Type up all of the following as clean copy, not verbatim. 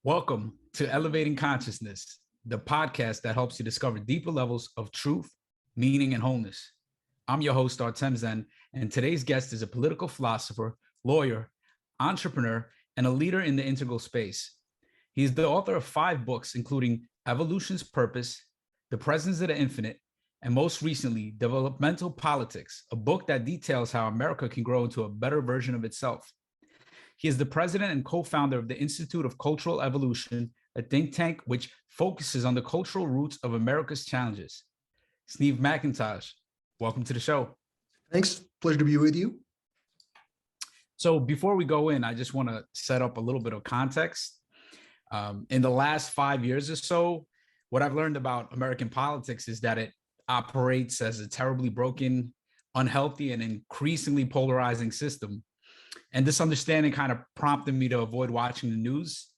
Welcome to Elevating Consciousness, the podcast that helps you discover deeper levels of truth, meaning, and wholeness. I'm your host, Artem, and today's guest is a political philosopher, lawyer, entrepreneur, and a leader in the integral space. He's the author of 5 books, including Evolution's Purpose, The Presence of the Infinite, and most recently, Developmental Politics, a book that details how America can grow into a better version of itself. He is the president and co-founder of the Institute of Cultural Evolution, a think tank which focuses on the cultural roots of America's challenges. Steve McIntosh, welcome to the show. Thanks. Pleasure to be with you. So before we go in, I just want to set up a little bit of context. In the last 5 years or so, what I've learned about American politics is that it operates as a terribly broken, unhealthy, and increasingly polarizing system. And this understanding kind of prompted me to avoid watching the news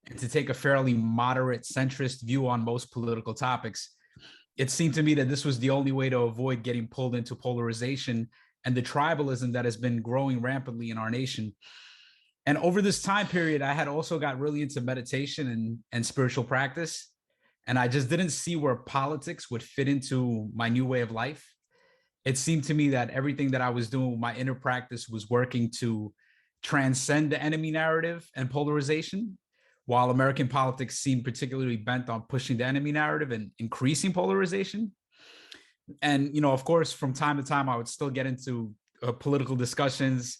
and to take a fairly moderate, centrist view on most political topics. It seemed to me that this was the only way to avoid getting pulled into polarization and the tribalism that has been growing rampantly in our nation. And over this time period, I had also got really into meditation and spiritual practice. And I just didn't see where politics would fit into my new way of life. It seemed to me that everything that I was doing with my inner practice was working to transcend the enemy narrative and polarization, while American politics seemed particularly bent on pushing the enemy narrative and increasing polarization. And, you know, of course, from time to time, I would still get into political discussions.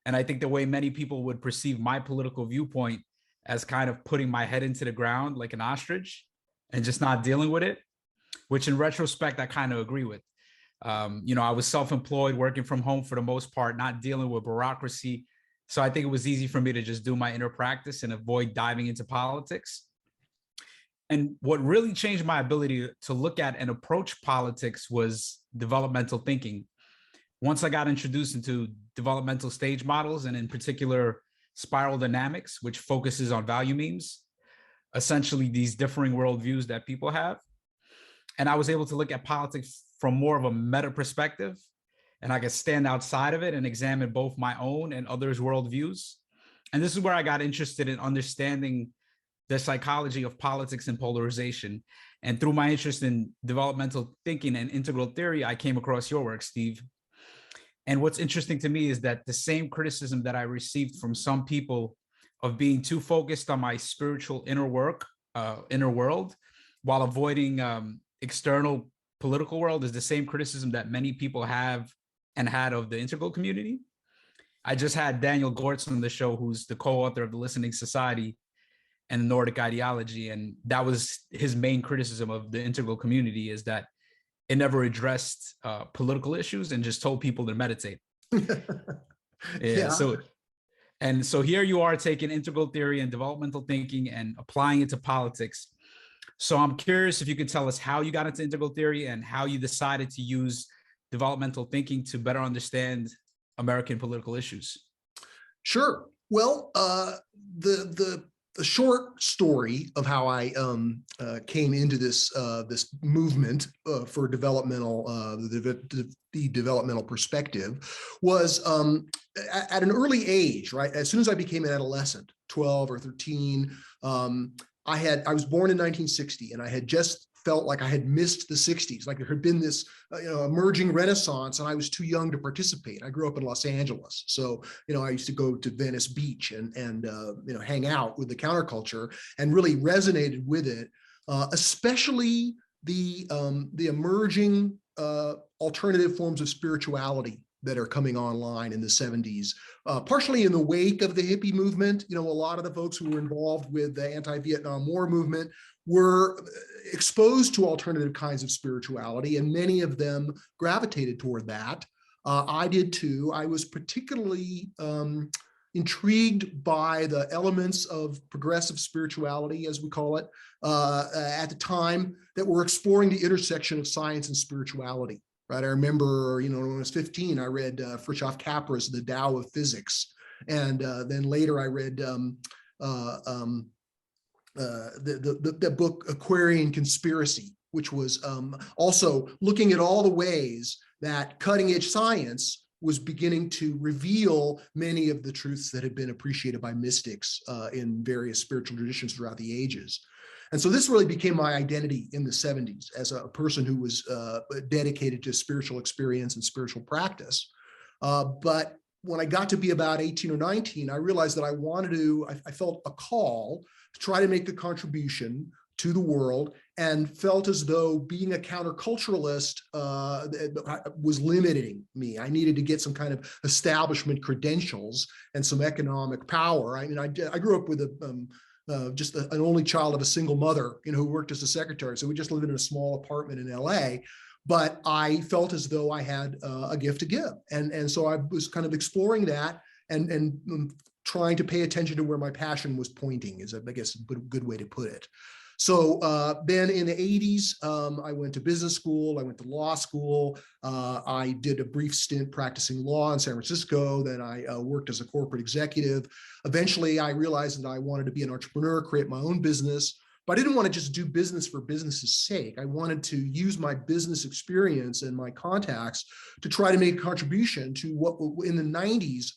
And I think the way many people would perceive my political viewpoint as kind of putting my head into the ground like an ostrich and just not dealing with it, which in retrospect, I kind of agree with. I was self-employed, working from home for the most part, not dealing with bureaucracy. So I think it was easy for me to just do my inner practice and avoid diving into politics. And what really changed my ability to look at and approach politics was developmental thinking. Once I got introduced into developmental stage models, and in particular, spiral dynamics, which focuses on value memes, essentially these differing worldviews that people have. And I was able to look at politics from more of a meta perspective, and I could stand outside of it and examine both my own and others' worldviews. And this is where I got interested in understanding the psychology of politics and polarization. And through my interest in developmental thinking and integral theory, I came across your work, Steve. And what's interesting to me is that the same criticism that I received from some people of being too focused on my spiritual inner world, while avoiding external political world, is the same criticism that many people have and had of the integral community. I just had Daniel Gortz on the show, who's the co-author of The Listening Society and the Nordic Ideology. And that was his main criticism of the integral community, is that it never addressed political issues and just told people to meditate. Yeah. So here you are taking integral theory and developmental thinking and applying it to politics. So I'm curious if you could tell us how you got into integral theory and how you decided to use developmental thinking to better understand American political issues. Sure. Well, the short story of how I came into this movement for developmental the developmental perspective was at an early age, right? As soon as I became an adolescent, 12 or 13. I was born in 1960, and I had just felt like I had missed the 60s, like there had been this emerging renaissance, and I was too young to participate. I grew up in Los Angeles, so I used to go to Venice Beach and hang out with the counterculture, and really resonated with it, especially the emerging alternative forms of spirituality that are coming online in the 70s, partially in the wake of the hippie movement. A lot of the folks who were involved with the anti-Vietnam War movement were exposed to alternative kinds of spirituality, and many of them gravitated toward that. I did too. I was particularly intrigued by the elements of progressive spirituality, as we call it, at the time, that were exploring the intersection of science and spirituality. Right. I remember, when I was 15, I read Fritjof Capra's The Tao of Physics. And then later I read the book Aquarian Conspiracy, which was also looking at all the ways that cutting edge science was beginning to reveal many of the truths that had been appreciated by mystics in various spiritual traditions throughout the ages. And so this really became my identity in the 70s as a person who was dedicated to spiritual experience and spiritual practice. But when I got to be about 18 or 19, I realized that I felt a call to try to make a contribution to the world, and felt as though being a counterculturalist was limiting me. I needed to get some kind of establishment credentials and some economic power. I mean, I grew up with just an only child of a single mother, who worked as a secretary. So we just lived in a small apartment in LA. But I felt as though I had a gift to give. And so I was kind of exploring that and trying to pay attention to where my passion was pointing, is, I guess, a good way to put it. So then in the 80s, I went to business school, I went to law school, I did a brief stint practicing law in San Francisco, then I worked as a corporate executive. Eventually, I realized that I wanted to be an entrepreneur, create my own business, but I didn't want to just do business for business's sake. I wanted to use my business experience and my contacts to try to make a contribution to what in the 90s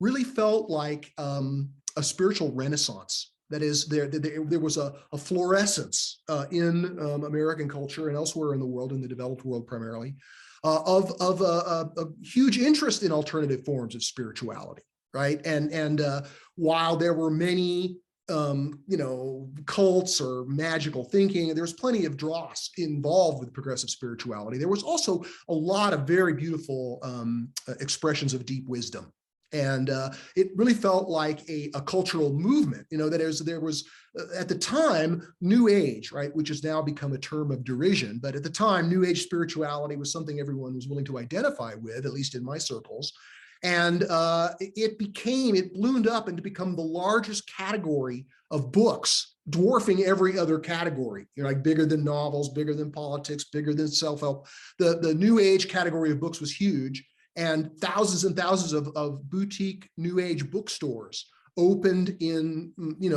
really felt like a spiritual renaissance. That is, there was a fluorescence in American culture and elsewhere in the world, in the developed world primarily, of a huge interest in alternative forms of spirituality, right? And while there were many cults or magical thinking, there was plenty of dross involved with progressive spirituality. There was also a lot of very beautiful expressions of deep wisdom. And it really felt like a cultural movement, that there was at the time, New Age, right, which has now become a term of derision. But at the time, New Age spirituality was something everyone was willing to identify with, at least in my circles. And it ballooned up and to become the largest category of books, dwarfing every other category, like bigger than novels, bigger than politics, bigger than self-help. The New Age category of books was huge. And thousands of boutique New Age bookstores opened in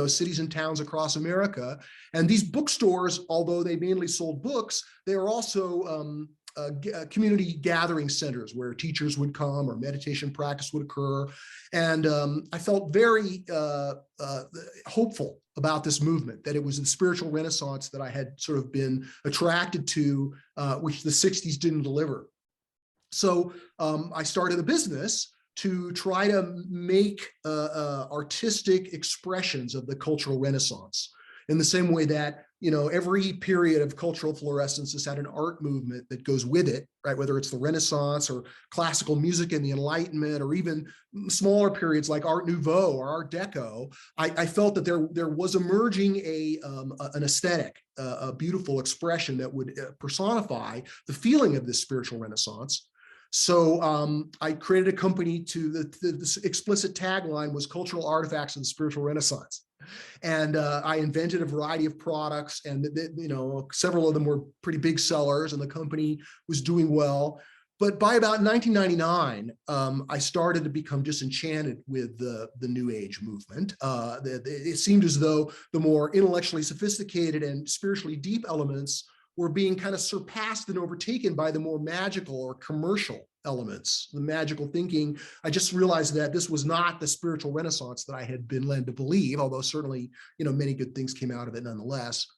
cities and towns across America. And these bookstores, although they mainly sold books, they were also community gathering centers where teachers would come or meditation practice would occur. And I felt very hopeful about this movement, that it was the spiritual renaissance that I had sort of been attracted to, which the 60s didn't deliver. So I started a business to try to make artistic expressions of the cultural renaissance, in the same way that every period of cultural fluorescence has had an art movement that goes with it, right? Whether it's the Renaissance or classical music and the Enlightenment, or even smaller periods like Art Nouveau or Art Deco, I felt that there was emerging an aesthetic, a beautiful expression that would personify the feeling of this spiritual renaissance. So I created a company the explicit tagline was cultural artifacts of the spiritual renaissance. And I invented a variety of products, and several of them were pretty big sellers, and the company was doing well. But by about 1999, I started to become disenchanted with the New Age movement. It seemed as though the more intellectually sophisticated and spiritually deep elements were being kind of surpassed and overtaken by the more magical or commercial elements, the magical thinking. I just realized that this was not the spiritual renaissance that I had been led to believe, although certainly, many good things came out of it nonetheless.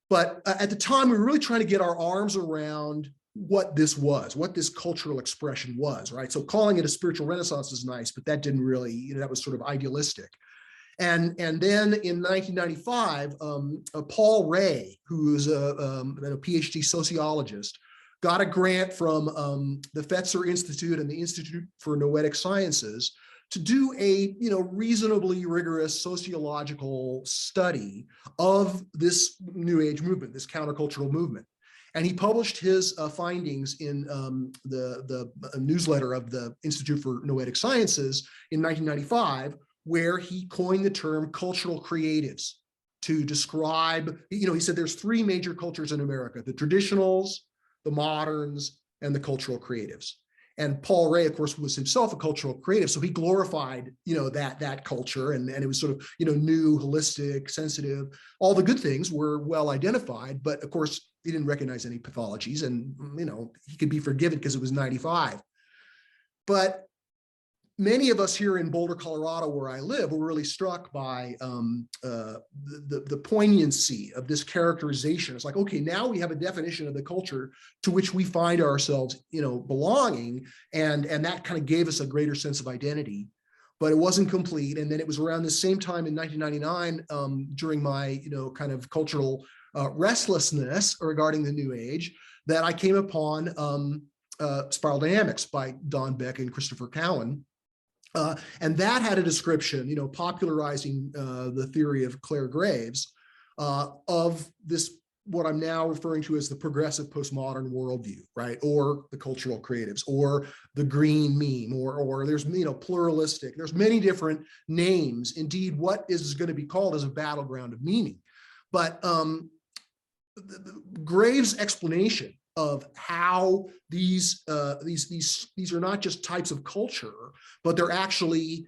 But at the time, we were really trying to get our arms around what this was, what this cultural expression was, right? So calling it a spiritual renaissance is nice, but that didn't really, that was sort of idealistic. And then in 1995, Paul Ray, who is a PhD sociologist, got a grant from the Fetzer Institute and the Institute for Noetic Sciences to do a reasonably rigorous sociological study of this New Age movement, this countercultural movement. And he published his findings in the newsletter of the Institute for Noetic Sciences in 1995, where he coined the term cultural creatives to describe, he said there's three major cultures in America: the traditionals, the moderns, and the cultural creatives. And Paul Ray, of course, was himself a cultural creative, so he glorified, that culture, and it was sort of, new, holistic, sensitive. All the good things were well identified, but of course, he didn't recognize any pathologies, and he could be forgiven because it was 95. But many of us here in Boulder, Colorado, where I live, were really struck by the poignancy of this characterization. It's like, okay, now we have a definition of the culture to which we find ourselves, belonging, and that kind of gave us a greater sense of identity. But it wasn't complete. And then it was around the same time in 1999, during my, kind of cultural restlessness regarding the New Age, that I came upon Spiral Dynamics by Beck and Christopher Cowan. And that had a description, popularizing the theory of Clare Graves of this, what I'm now referring to as the progressive postmodern worldview, right? Or the cultural creatives, or the green meme, or there's, pluralistic. There's many different names. Indeed, what is going to be called as a battleground of meaning. But Graves' explanation of how these are not just types of culture, but they're actually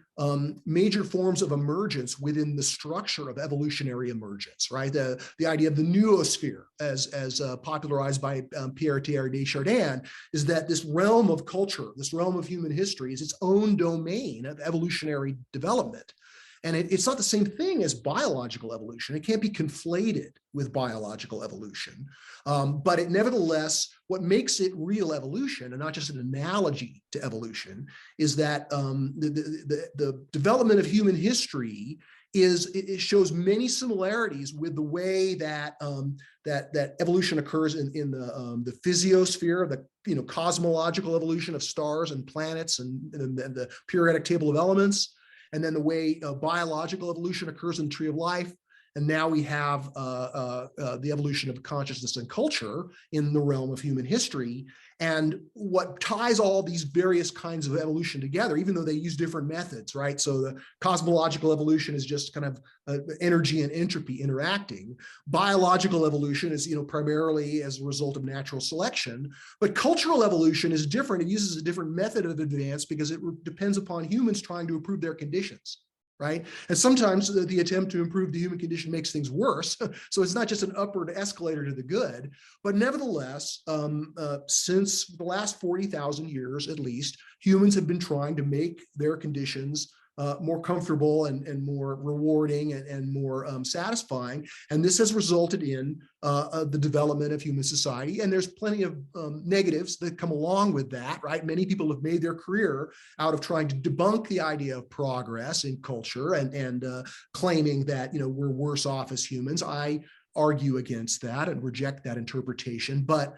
major forms of emergence within the structure of evolutionary emergence, right? The idea of the noosphere, as popularized by Pierre Teilhard de Chardin, is that this realm of culture, this realm of human history, is its own domain of evolutionary development. And it's not the same thing as biological evolution. It can't be conflated with biological evolution. But it nevertheless, what makes it real evolution, and not just an analogy to evolution, is that the development of human history it shows many similarities with the way that that evolution occurs in the physiosphere, the cosmological evolution of stars and planets and the periodic table of elements. And then the way biological evolution occurs in the tree of life. And now we have the evolution of consciousness and culture in the realm of human history. And what ties all these various kinds of evolution together, even though they use different methods, right? So the cosmological evolution is just kind of energy and entropy interacting. Biological evolution is, primarily as a result of natural selection. But cultural evolution is different. It uses a different method of advance because it depends upon humans trying to improve their conditions. Right. And sometimes the attempt to improve the human condition makes things worse. So it's not just an upward escalator to the good, but nevertheless, since the last 40,000 years, at least, humans have been trying to make their conditions more comfortable and more rewarding and more satisfying. And this has resulted in the development of human society. And there's plenty of negatives that come along with that, right? Many people have made their career out of trying to debunk the idea of progress in culture and claiming that, we're worse off as humans. I argue against that and reject that interpretation. But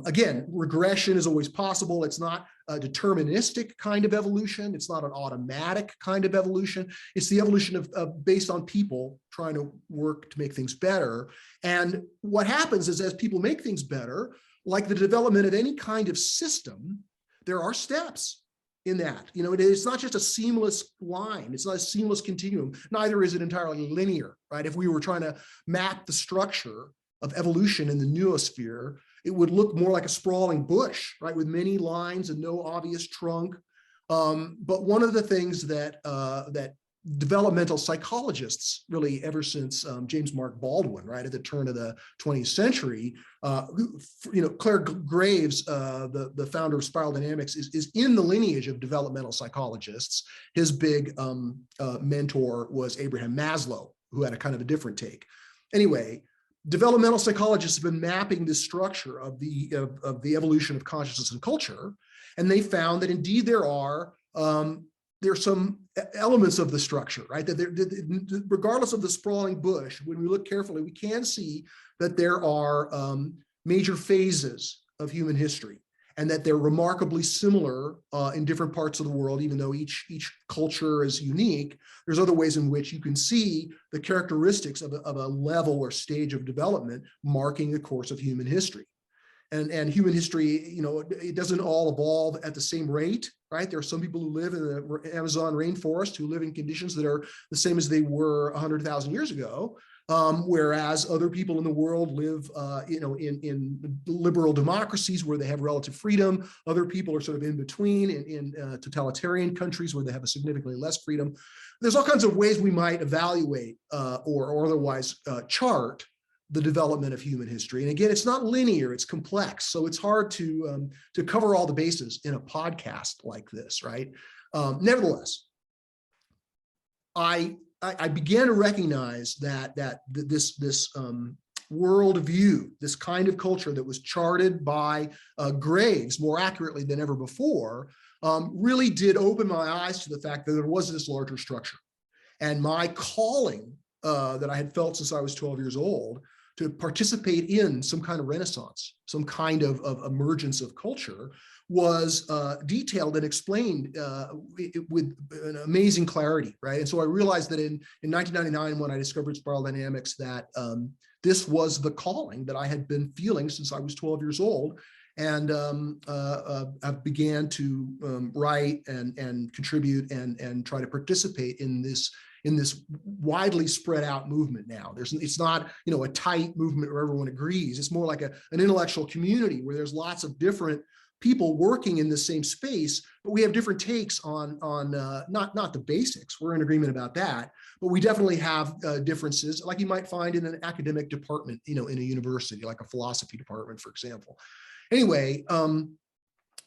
again, regression is always possible. It's not a deterministic kind of evolution. It's not an automatic kind of evolution. It's the evolution of based on people trying to work to make things better. And what happens is as people make things better, like the development of any kind of system, there are steps in that. It's not just a seamless line. It's not a seamless continuum. Neither is it entirely linear, right? If we were trying to map the structure of evolution in the noosphere, it would look more like a sprawling bush, right, with many lines and no obvious trunk. But one of the things that developmental psychologists, really ever since James Mark Baldwin, right, at the turn of the 20th century, Clare Graves, the founder of Spiral Dynamics, is in the lineage of developmental psychologists. His big mentor was Abraham Maslow, who had a kind of a different take. Anyway, developmental psychologists have been mapping this structure of the evolution of consciousness and culture, and they found that indeed there are some elements of the structure, right? That regardless of the sprawling bush, when we look carefully, we can see that there are major phases of human history, and that they're remarkably similar in different parts of the world, even though each culture is unique. There's other ways in which you can see the characteristics of a level or stage of development marking the course of human history. And human history, it doesn't all evolve at the same rate, right? There are some people who live in the Amazon rainforest who live in conditions that are the same as they were 100,000 years ago. Whereas other people in the world live, in liberal democracies where they have relative freedom. Other people are sort of in between in totalitarian countries where they have a significantly less freedom. There's all kinds of ways we might evaluate or otherwise chart the development of human history. And again, it's not linear, it's complex. So it's hard to cover all the bases in a podcast like this, right? Nevertheless, I began to recognize that this worldview, this kind of culture that was charted by Graves more accurately than ever before, really did open my eyes to the fact that there was this larger structure. And my calling that I had felt since I was 12 years old to participate in some kind of renaissance, some kind of emergence of culture, was detailed and explained with an amazing clarity, right? And so I realized that in 1999, when I discovered spiral dynamics, that this was the calling that I had been feeling since I was 12 years old. And I began to write and contribute and try to participate in this widely spread out movement now. It's not, a tight movement where everyone agrees. It's more like an intellectual community where there's lots of different people working in the same space, but we have different takes on not the basics. We're in agreement about that, but we definitely have differences, like you might find in an academic department, in a university, like a philosophy department, for example. Anyway,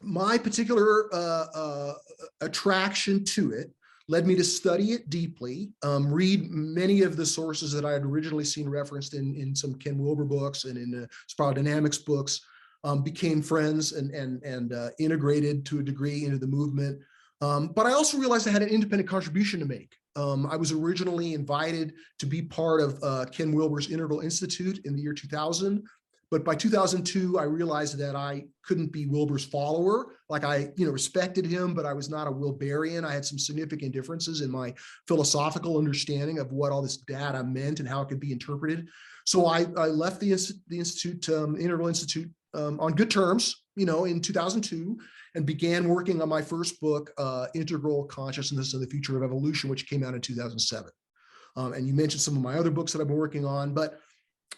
my particular attraction to it led me to study it deeply, read many of the sources that I had originally seen referenced in some Ken Wilber books and in the spiral dynamics books, became friends and integrated to a degree into the movement. But I also realized I had an independent contribution to make. I was originally invited to be part of Ken Wilber's Integral Institute in the year 2000. But by 2002, I realized that I couldn't be Wilber's follower. Like I, respected him, but I was not a Wilberian. I had some significant differences in my philosophical understanding of what all this data meant and how it could be interpreted. So I left the Institute, Integral Institute, on good terms, in 2002, and began working on my first book, Integral Consciousness and the Future of Evolution, which came out in 2007. And you mentioned some of my other books that I've been working on, but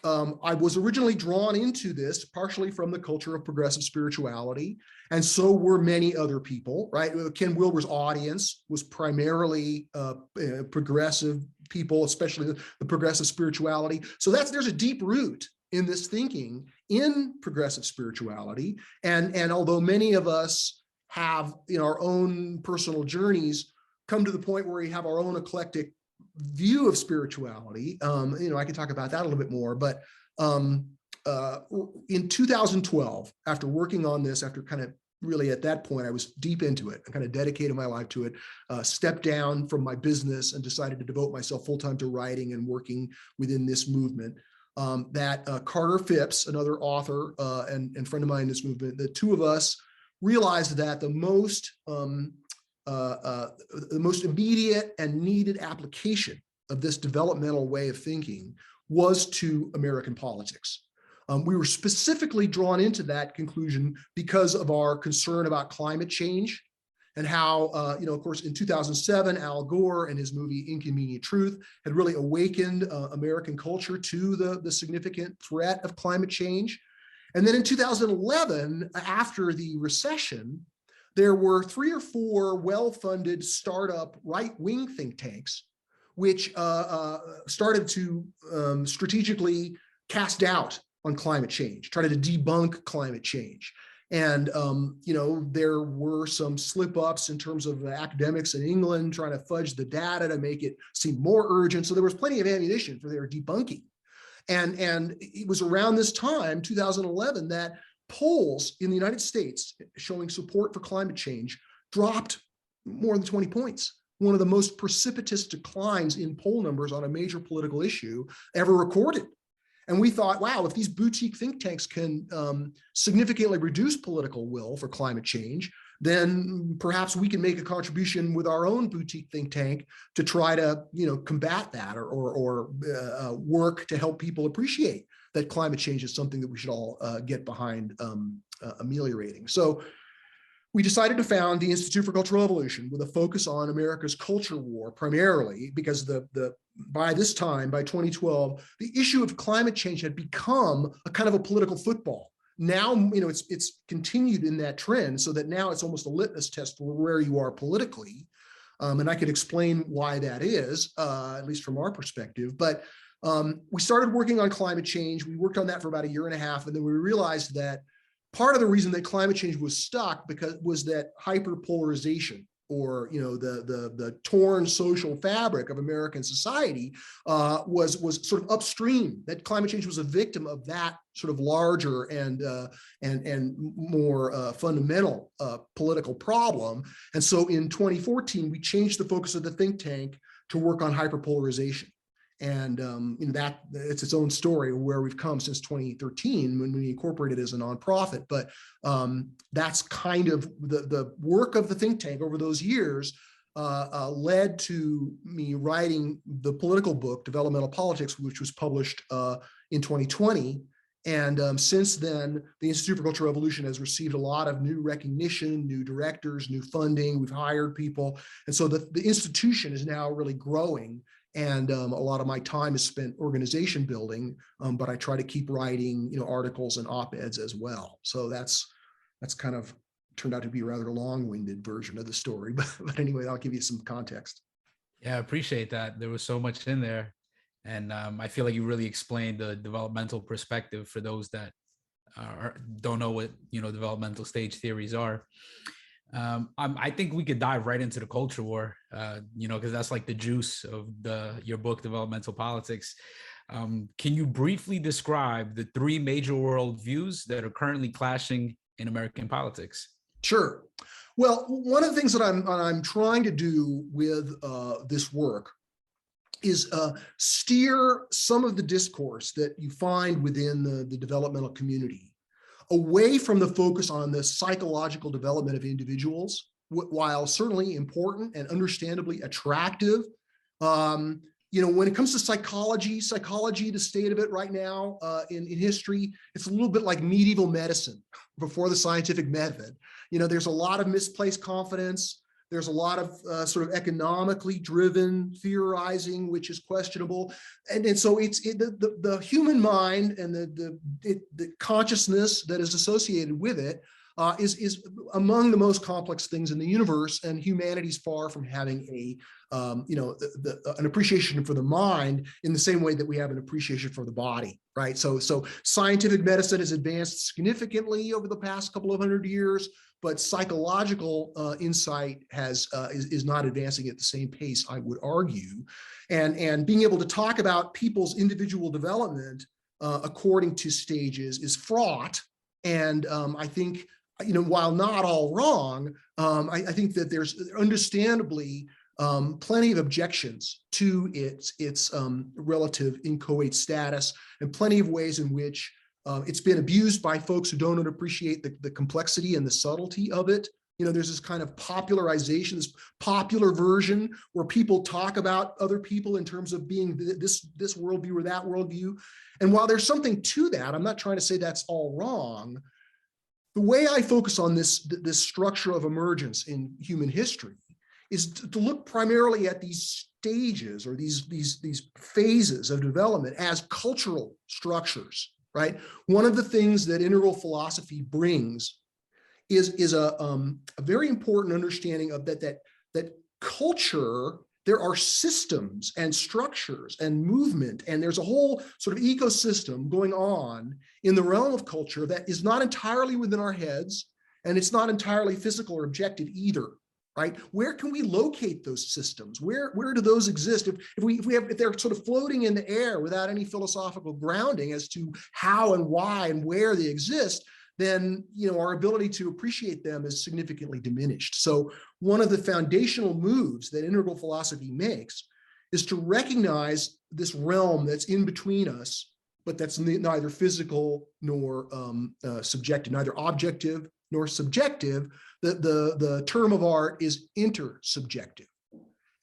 I was originally drawn into this partially from the culture of progressive spirituality, and so were many other people, right? Ken Wilber's audience was primarily progressive people, especially the progressive spirituality. So there's a deep root in this thinking in progressive spirituality. And although many of us have, our own personal journeys, come to the point where we have our own eclectic view of spirituality, I can talk about that a little bit more, but in 2012, after working on this, after kind of really at that point, I was deep into it and kind of dedicated my life to it, stepped down from my business and decided to devote myself full-time to writing and working within this movement. That Carter Phipps, another author and friend of mine in this movement, the two of us realized that the most immediate and needed application of this developmental way of thinking was to American politics. We were specifically drawn into that conclusion because of our concern about climate change and how, of course, in 2007, Al Gore and his movie Inconvenient Truth had really awakened American culture to the significant threat of climate change. And then in 2011, after the recession, there were 3 or 4 well-funded startup right-wing think tanks, which started to strategically cast doubt on climate change, try to debunk climate change. And, there were some slip-ups in terms of the academics in England trying to fudge the data to make it seem more urgent. So there was plenty of ammunition for their debunking. And it was around this time, 2011, that polls in the United States showing support for climate change dropped more than 20 points. One of the most precipitous declines in poll numbers on a major political issue ever recorded. And we thought, wow, if these boutique think tanks can significantly reduce political will for climate change, then perhaps we can make a contribution with our own boutique think tank to try to, combat that or work to help people appreciate that climate change is something that we should all get behind ameliorating. So we decided to found the Institute for Cultural Evolution with a focus on America's culture war primarily because by this time, by 2012, the issue of climate change had become a kind of a political football. Now, it's continued in that trend so that now it's almost a litmus test for where you are politically. And I could explain why that is, at least from our perspective. But We started working on climate change. We worked on that for about a year and a half, and then we realized that part of the reason that climate change was stuck was that hyperpolarization, or the torn social fabric of American society was sort of upstream. That climate change was a victim of that sort of larger and more fundamental political problem. And so in 2014, we changed the focus of the think tank to work on hyperpolarization. And that it's its own story where we've come since 2013 when we incorporated it as a nonprofit. But that's kind of the work of the think tank over those years led to me writing the political book, Developmental Politics, which was published in 2020. And since then, the Institute for Cultural Evolution has received a lot of new recognition, new directors, new funding. We've hired people. And so the institution is now really growing. And a lot of my time is spent organization building, but I try to keep writing, articles and op-eds as well. So that's kind of turned out to be a rather long-winded version of the story. But anyway, I'll give you some context. Yeah, I appreciate that. There was so much in there. And I feel like you really explained the developmental perspective for those that don't know what, developmental stage theories are. I think we could dive right into the culture war, because that's like the juice of your book, Developmental Politics. Can you briefly describe the three major worldviews that are currently clashing in American politics? Sure. Well, one of the things that I'm trying to do with this work is steer some of the discourse that you find within the developmental community away from the focus on the psychological development of individuals, while certainly important and understandably attractive. When it comes to psychology, the state of it right now in history, it's a little bit like medieval medicine before the scientific method. There's a lot of misplaced confidence. There's a lot of sort of economically driven theorizing, which is questionable. And so the human mind and the consciousness that is associated with it is among the most complex things in the universe, and humanity's far from having an appreciation for the mind in the same way that we have an appreciation for the body, right? So scientific medicine has advanced significantly over the past couple of hundred years, but psychological insight is not advancing at the same pace, I would argue. And being able to talk about people's individual development according to stages is fraught. And I think, while not all wrong, I think that there's understandably plenty of objections to its relative inchoate status, and plenty of ways in which it's been abused by folks who don't appreciate the complexity and the subtlety of it. There's this kind of popularization, this popular version where people talk about other people in terms of being this worldview or that worldview. And while there's something to that, I'm not trying to say that's all wrong. The way I focus on this structure of emergence in human history is to look primarily at these stages or these phases of development as cultural structures, right? One of the things that integral philosophy brings is a very important understanding of that culture. There are systems and structures and movement, and there's a whole sort of ecosystem going on in the realm of culture that is not entirely within our heads, and it's not entirely physical or objective either, right? Where can we locate those systems? Where do those exist? If they're sort of floating in the air without any philosophical grounding as to how and why and where they exist, then our ability to appreciate them is significantly diminished. So one of the foundational moves that integral philosophy makes is to recognize this realm that's in between us, but that's neither physical nor subjective, neither objective nor subjective. The term of art is intersubjective.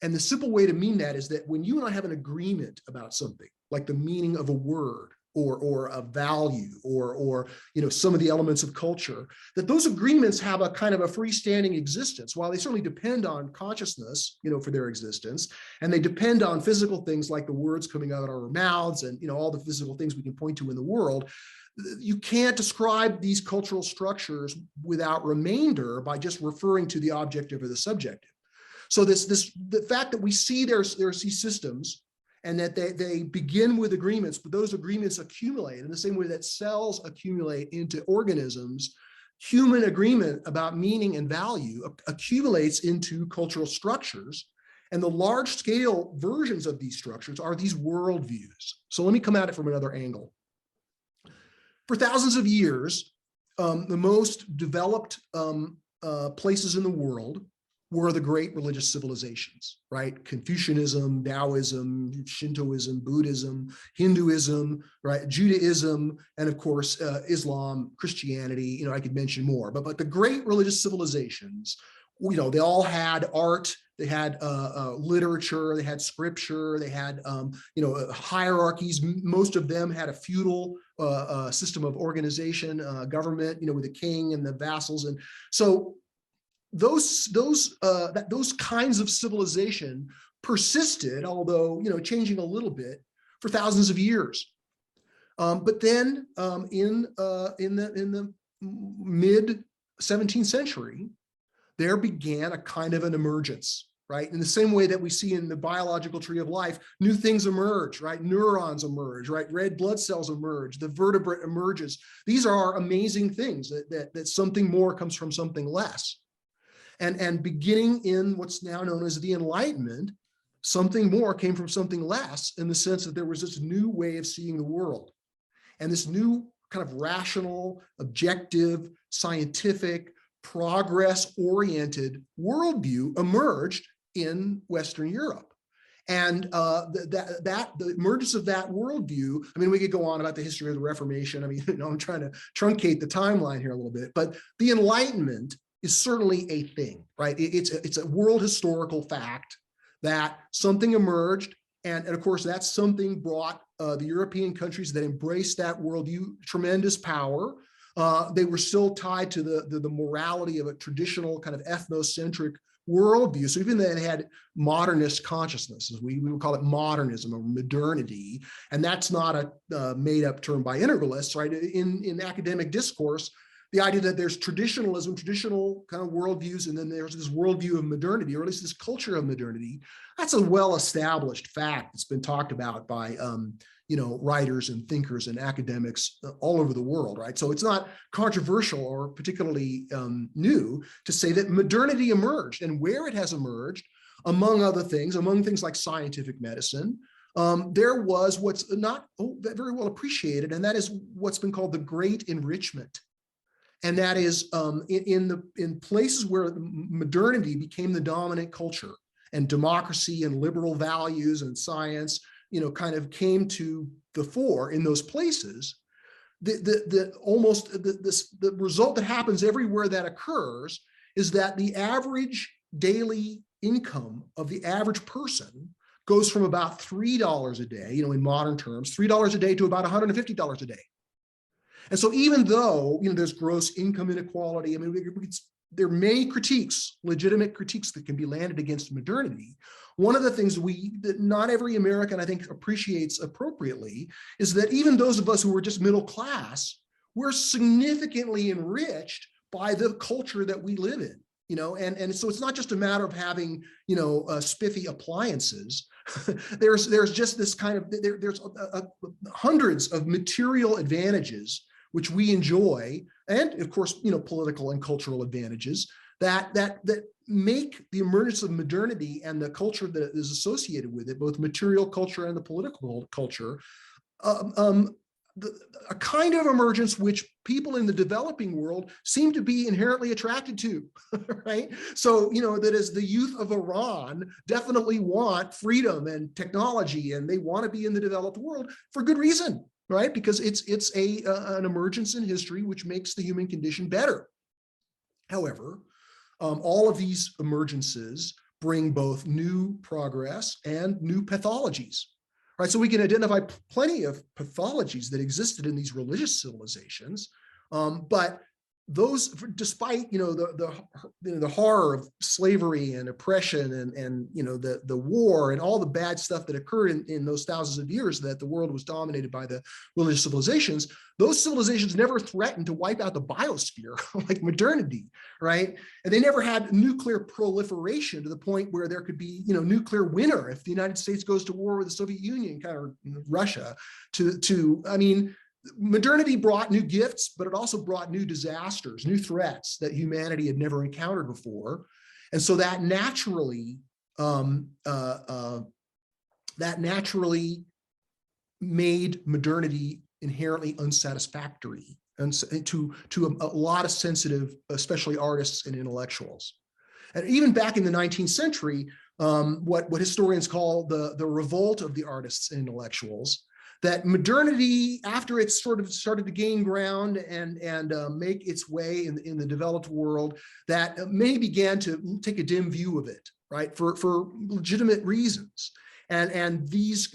And the simple way to mean that is that when you and I have an agreement about something, like the meaning of a word, or a value, or some of the elements of culture, that those agreements have a kind of a freestanding existence. While they certainly depend on consciousness, for their existence, and they depend on physical things like the words coming out of our mouths and all the physical things we can point to in the world, you can't describe these cultural structures without remainder by just referring to the objective or the subjective. So the fact that we see there's these systems, and that they begin with agreements, but those agreements accumulate in the same way that cells accumulate into organisms. Human agreement about meaning and value accumulates into cultural structures. And the large scale versions of these structures are these worldviews. So let me come at it from another angle. For thousands of years, the most developed places in the world were the great religious civilizations, right? Confucianism, Taoism, Shintoism, Buddhism, Hinduism, right? Judaism, and of course, Islam, Christianity, I could mention more, but the great religious civilizations, they all had art, they had literature, they had scripture, they had, hierarchies. Most of them had a feudal system of organization, government, with the king and the vassals. And so those kinds of civilization persisted, although changing a little bit, for thousands of years. But then in the mid 17th century, there began a kind of an emergence, right? In the same way that we see in the biological tree of life, new things emerge, right? Neurons emerge, right? Red blood cells emerge, the vertebrate emerges. These are amazing things that something more comes from something less. And beginning in what's now known as the Enlightenment, something more came from something less, in the sense that there was this new way of seeing the world. And this new kind of rational, objective, scientific, progress-oriented worldview emerged in Western Europe. And the emergence of that worldview, we could go on about the history of the Reformation. I'm trying to truncate the timeline here a little bit, but the Enlightenment is certainly a thing, right? It's a world historical fact that something emerged, and of course that something brought the European countries that embraced that worldview tremendous power. They were still tied to the morality of a traditional kind of ethnocentric worldview. So even they had modernist consciousness, as we would call it modernism or modernity, and that's not a made up term by integralists, right? In academic discourse, the idea that there's traditionalism, traditional kind of worldviews, and then there's this worldview of modernity, or at least this culture of modernity. That's a well-established fact that's been talked about by writers and thinkers and academics all over the world, right? So it's not controversial or particularly new to say that modernity emerged, and where it has emerged, among other things, among things like scientific medicine, there was what's not very well appreciated, and that is what's been called the Great Enrichment. And that is in places where modernity became the dominant culture, and democracy and liberal values and science, kind of came to the fore in those places. The result that happens everywhere that occurs is that the average daily income of the average person goes from about $3 a day, in modern terms, $3 a day to about $150 a day. And so even though, there's gross income inequality, there are many critiques, legitimate critiques that can be landed against modernity. One of the things that not every American, I think, appreciates appropriately is that even those of us who were just middle class, we're significantly enriched by the culture that we live in, and so it's not just a matter of having, spiffy appliances. there's just this kind of, there's hundreds of material advantages which we enjoy, and of course, political and cultural advantages that make the emergence of modernity and the culture that is associated with it, both material culture and the political culture, a kind of emergence which people in the developing world seem to be inherently attracted to, right? So, that is, the youth of Iran definitely want freedom and technology, and they want to be in the developed world for good reason, right? Because it's an emergence in history which makes the human condition better. However, all of these emergences bring both new progress and new pathologies. Right, so we can identify plenty of pathologies that existed in these religious civilizations, but those, despite the horror of slavery and oppression and the war and all the bad stuff that occurred in those thousands of years that the world was dominated by the religious civilizations, those civilizations never threatened to wipe out the biosphere like modernity, right? And they never had nuclear proliferation to the point where there could be nuclear winter if the United States goes to war with the Soviet Union or Russia. Modernity brought new gifts, but it also brought new disasters, new threats that humanity had never encountered before. And so that naturally made modernity inherently unsatisfactory and to a lot of sensitive, especially artists and intellectuals. And even back in the 19th century, what historians call the revolt of the artists and intellectuals, that modernity, after it sort of started to gain ground and make its way in the developed world, that many began to take a dim view of it, right, for legitimate reasons. And these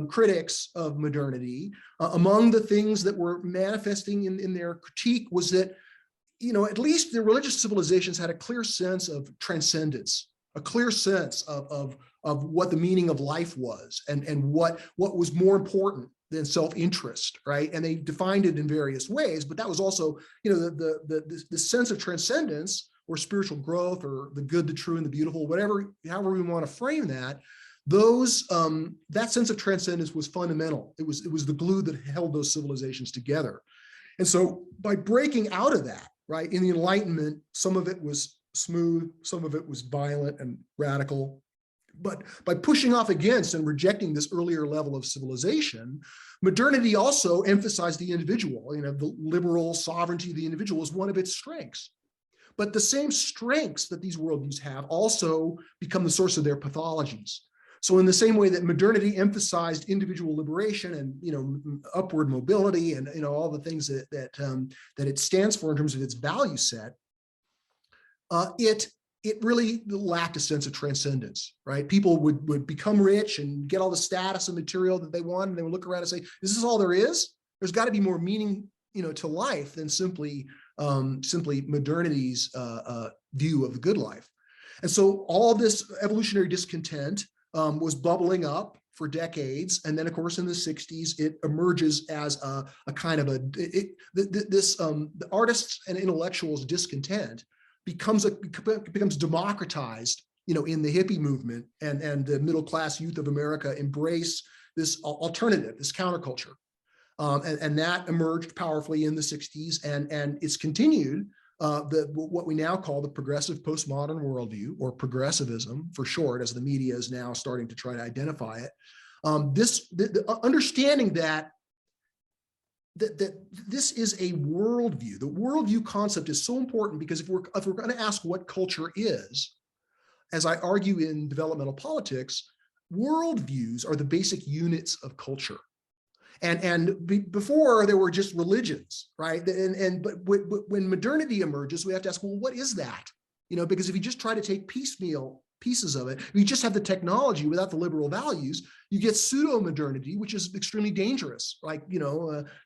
critics of modernity, among the things that were manifesting in their critique was that, at least the religious civilizations had a clear sense of transcendence, a clear sense of what the meaning of life was and what was more important than self-interest, right? And they defined it in various ways, but that was also, the sense of transcendence or spiritual growth or the good, the true, and the beautiful, however we want to frame that. That sense of transcendence was fundamental. It was the glue that held those civilizations together. And so by breaking out of that, right, in the Enlightenment, some of it was smooth, some of it was violent and radical. But by pushing off against and rejecting this earlier level of civilization, modernity also emphasized the individual. The liberal sovereignty of the individual is one of its strengths. But the same strengths that these worldviews have also become the source of their pathologies. So in the same way that modernity emphasized individual liberation and upward mobility and all the things that it stands for in terms of its value set, it really lacked a sense of transcendence, right? People would become rich and get all the status and material that they want, and they would look around and say, "Is this all there is? There's got to be more meaning, to life than simply modernity's view of the good life." And so all this evolutionary discontent was bubbling up for decades, and then, of course, in the 60s, it emerges as a kind of the artists and intellectuals' discontent becomes democratized, in the hippie movement, and the middle class youth of America embrace this alternative, this counterculture, and that emerged powerfully in the 60s, and it's continued. What we now call the progressive postmodern worldview, or progressivism for short, as the media is now starting to try to identify it. The understanding that this is a worldview. The worldview concept is so important because if we're going to ask what culture is, as I argue in Developmental Politics, worldviews are the basic units of culture. Before there were just religions, right? But when modernity emerges, we have to ask, well, what is that? Because if you just try to take piecemeal pieces of it, if you just have the technology without the liberal values, you get pseudo-modernity, which is extremely dangerous, like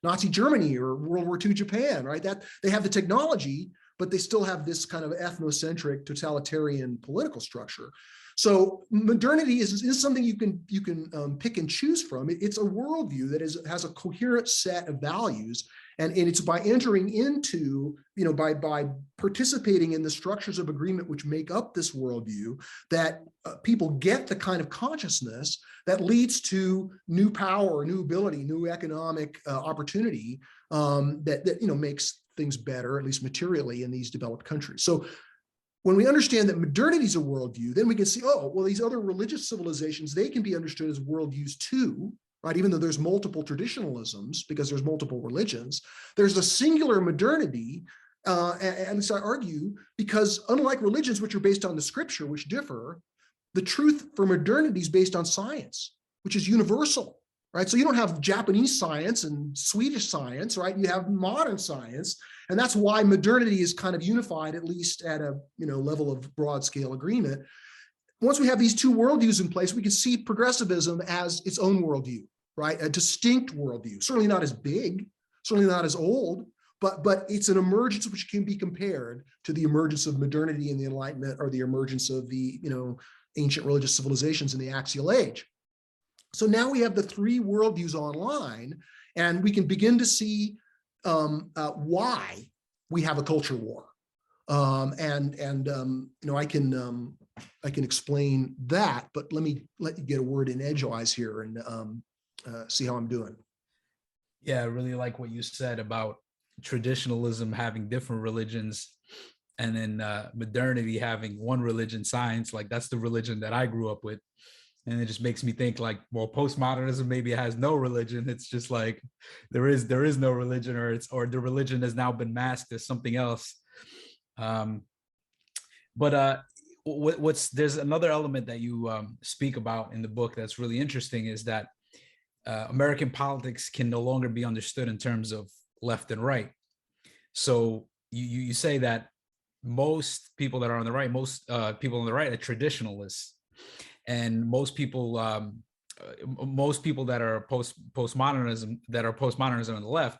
Nazi Germany or World War II Japan, right? That they have the technology, but they still have this kind of ethnocentric totalitarian political structure. So modernity is something you can pick and choose from. It's a worldview that has a coherent set of values, and it's by entering into, by participating in the structures of agreement which make up this worldview, that people get the kind of consciousness that leads to new power, new ability, new economic opportunity that makes things better, at least materially, in these developed countries. So when we understand that modernity is a worldview, then we can see, oh, well, these other religious civilizations, they can be understood as worldviews too, right? Even though there's multiple traditionalisms, because there's multiple religions, there's a singular modernity, and so I argue, because unlike religions, which are based on the scripture, which differ, the truth for modernity is based on science, which is universal, right? So you don't have Japanese science and Swedish science, right? You have modern science. And that's why modernity is kind of unified, at least at a level of broad scale agreement. Once we have these two worldviews in place, we can see progressivism as its own worldview, right? A distinct worldview, certainly not as big, certainly not as old, but it's an emergence which can be compared to the emergence of modernity and the Enlightenment, or the emergence of the ancient religious civilizations in the axial age. So now we have the three worldviews online, and we can begin to see why we have a culture war. I can explain that, but let you get a word in edgewise here and see how I'm doing. Yeah, I really like what you said about traditionalism having different religions, and then modernity having one religion, science. Like, that's the religion that I grew up with. And it just makes me think, like, well, postmodernism maybe has no religion. It's just like there is no religion, or the religion has now been masked as something else. There's another element that you speak about in the book that's really interesting, is that American politics can no longer be understood in terms of left and right. So you say that most people that are on the right, people on the right are traditionalists, and most people that are postmodernism on the left,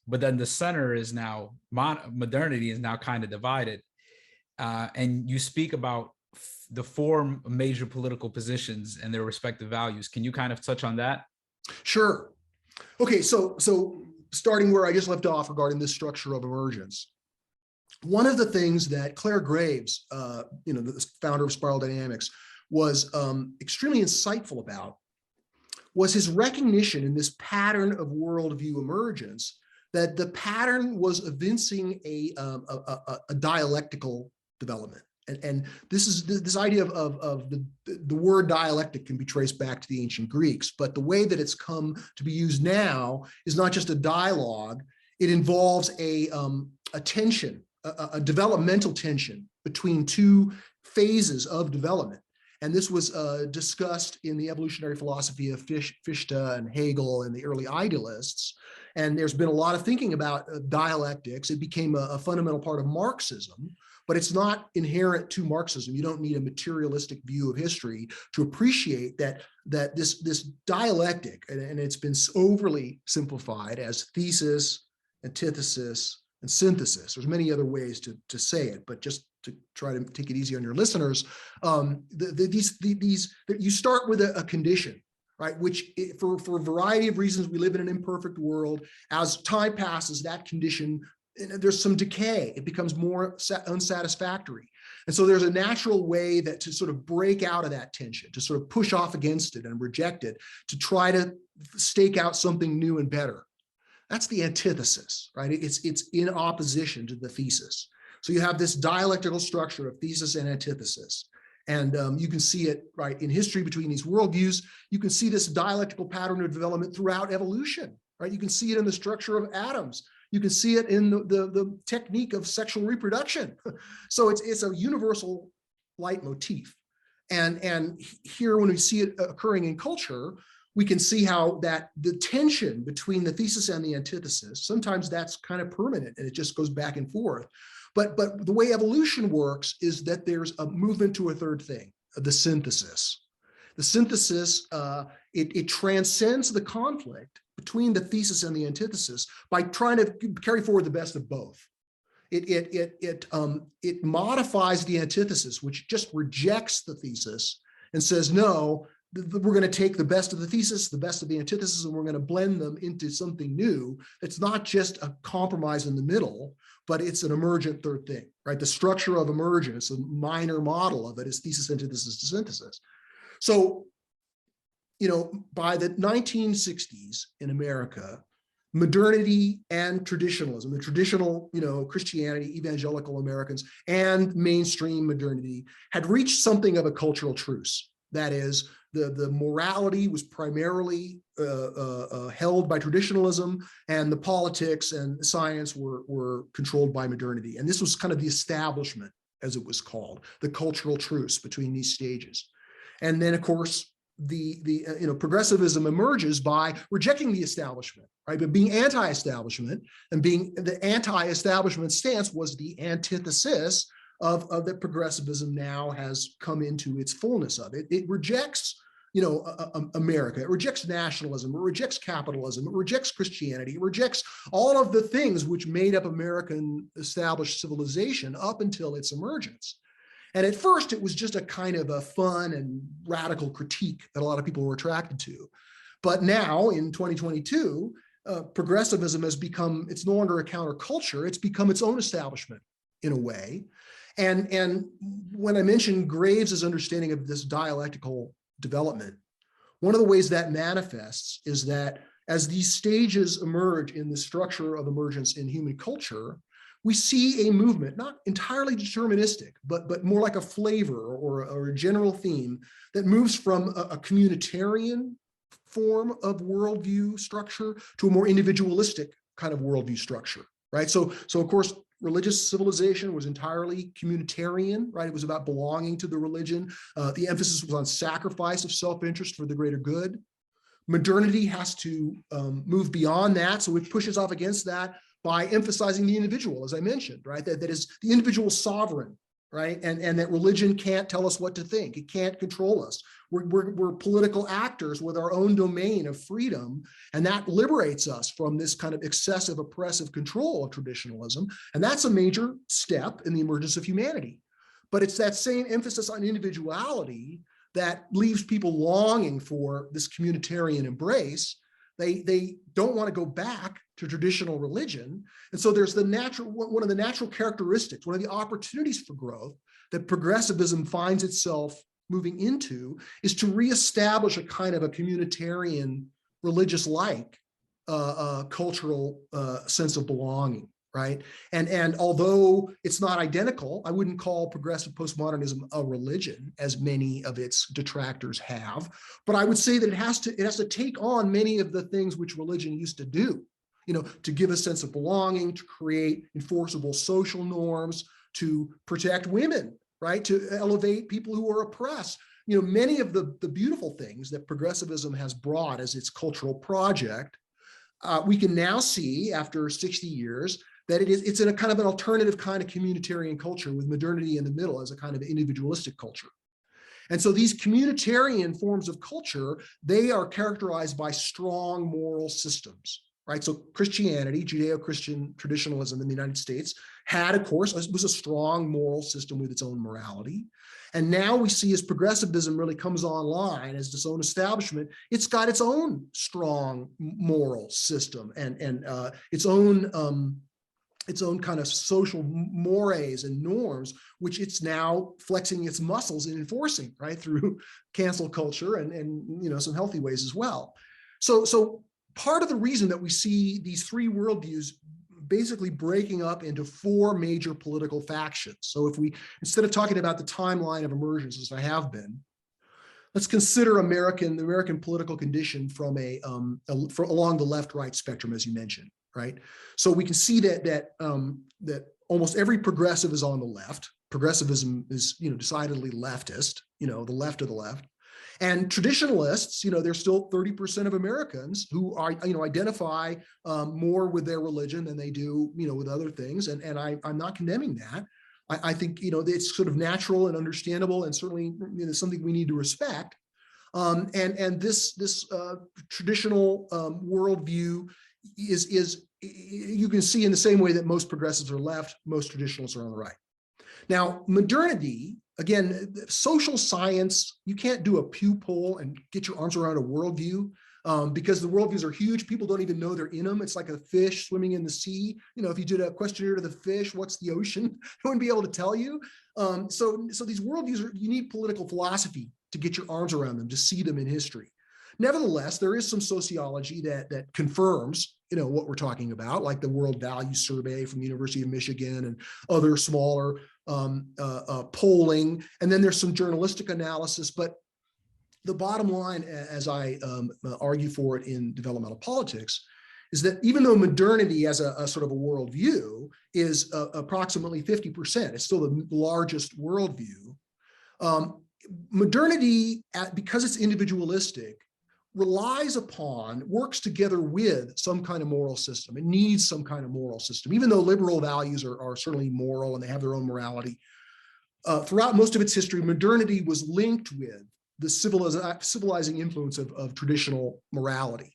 but then the center is now modernity is now kind of divided. And you speak about the four major political positions and their respective values. Can you kind of touch on that? Sure. Okay, so starting where I just left off regarding this structure of emergence, one of the things that Claire Graves, the founder of Spiral Dynamics, was extremely insightful about was his recognition in this pattern of worldview emergence that the pattern was evincing a dialectical development. And this idea of the word dialectic can be traced back to the ancient Greeks, but the way that it's come to be used now is not just a dialogue. It involves a tension, a developmental tension between two phases of development. And this was discussed in the evolutionary philosophy of Fichte and Hegel and the early idealists. And there's been a lot of thinking about dialectics. It became a fundamental part of Marxism, but it's not inherent to Marxism. You don't need a materialistic view of history to appreciate that this dialectic, and it's been overly simplified as thesis, antithesis, and synthesis. There's many other ways to say it, but just to try to take it easy on your listeners, you start with a condition, right? Which for a variety of reasons, we live in an imperfect world. As time passes, that condition, there's some decay. It becomes more unsatisfactory. And so there's a natural way that to sort of break out of that tension, to sort of push off against it and reject it, to try to stake out something new and better. That's the antithesis, right? It's in opposition to the thesis. So you have this dialectical structure of thesis and antithesis. And you can see it, right, in history between these worldviews. You can see this dialectical pattern of development throughout evolution, right? You can see it in the structure of atoms. You can see it in the technique of sexual reproduction. So it's a universal leitmotif. And here, when we see it occurring in culture, we can see how that the tension between the thesis and the antithesis, sometimes that's kind of permanent and it just goes back and forth. But the way evolution works is that there's a movement to a third thing, the synthesis. The synthesis, it transcends the conflict between the thesis and the antithesis by trying to carry forward the best of both. It modifies the antithesis, which just rejects the thesis and says, no, we're going to take the best of the thesis, the best of the antithesis, and we're going to blend them into something new. It's not just a compromise in the middle, but it's an emergent third thing, right? The structure of emergence, a minor model of it, is thesis, antithesis to synthesis. So, by the 1960s in America, modernity and traditionalism, the traditional, Christianity, evangelical Americans, and mainstream modernity had reached something of a cultural truce. That is, the morality was primarily held by traditionalism, and the politics and science were controlled by modernity. And this was kind of the establishment, as it was called, the cultural truce between these stages. And then, of course, the progressivism emerges by rejecting the establishment, right? But being anti-establishment, and being the anti-establishment stance was the antithesis of that progressivism now has come into its fullness of. It rejects, America. It rejects nationalism. It rejects capitalism. It rejects Christianity. It rejects all of the things which made up American established civilization up until its emergence. And at first, it was just a kind of a fun and radical critique that a lot of people were attracted to. But now, in 2022, progressivism has become, it's no longer a counterculture, it's become its own establishment in a way. And when I mentioned Graves's understanding of this dialectical development, one of the ways that manifests is that as these stages emerge in the structure of emergence in human culture, we see a movement, not entirely deterministic, but more like a flavor or a general theme that moves from a communitarian form of worldview structure to a more individualistic kind of worldview structure, right? So of course, religious civilization was entirely communitarian, right? It was about belonging to the religion. The emphasis was on sacrifice of self-interest for the greater good. Modernity has to move beyond that, so it pushes off against that by emphasizing the individual, as I mentioned, right? That is the individual sovereign, right? And that religion can't tell us what to think. It can't control us. We're political actors with our own domain of freedom, and that liberates us from this kind of excessive oppressive control of traditionalism. And that's a major step in the emergence of humanity. But it's that same emphasis on individuality that leaves people longing for this communitarian embrace. They don't want to go back to traditional religion. And so there's one of the natural characteristics, one of the opportunities for growth that progressivism finds itself moving into is to reestablish a kind of a communitarian, religious-like cultural sense of belonging, right? And although it's not identical, I wouldn't call progressive postmodernism a religion, as many of its detractors have, but I would say that it has to take on many of the things which religion used to do, to give a sense of belonging, to create enforceable social norms, to protect women, right? To elevate people who are oppressed. Many of the beautiful things that progressivism has brought as its cultural project, we can now see after 60 years that it's in a kind of an alternative kind of communitarian culture with modernity in the middle as a kind of individualistic culture. And so these communitarian forms of culture, they are characterized by strong moral systems, right? So Christianity, Judeo-Christian traditionalism in the United States had, of course, was a strong moral system with its own morality. And now we see as progressivism really comes online as its own establishment, it's got its own strong moral system and its own kind of social mores and norms, which it's now flexing its muscles and enforcing, right, through cancel culture and some healthy ways as well. So part of the reason that we see these three worldviews basically breaking up into four major political factions. So if we, instead of talking about the timeline of emergence as I have been, let's consider the American political condition from along the left-right spectrum, as you mentioned, right? So we can see that almost every progressive is on the left. Progressivism is, decidedly leftist, the left of the left. And traditionalists, there's still 30% of Americans who are, identify more with their religion than they do, with other things. And I'm not condemning that. I think, it's sort of natural and understandable and certainly something we need to respect. And this traditional worldview is you can see in the same way that most progressives are left, most traditionalists are on the right. Now, modernity, again, social science, you can't do a Pew poll and get your arms around a worldview because the worldviews are huge. People don't even know they're in them. It's like a fish swimming in the sea. If you did a questionnaire to the fish, what's the ocean? They wouldn't be able to tell you. So these worldviews, you need political philosophy to get your arms around them, to see them in history. Nevertheless, there is some sociology that confirms, what we're talking about, like the World Values Survey from the University of Michigan and other smaller polling. And then there's some journalistic analysis. But the bottom line, as I argue for it in Developmental Politics, is that even though modernity as a sort of a worldview is approximately 50%, it's still the largest worldview. Modernity, because it's individualistic, works together with some kind of moral system. It needs some kind of moral system, even though liberal values are certainly moral and they have their own morality. Throughout most of its history, modernity was linked with the civilizing influence of traditional morality.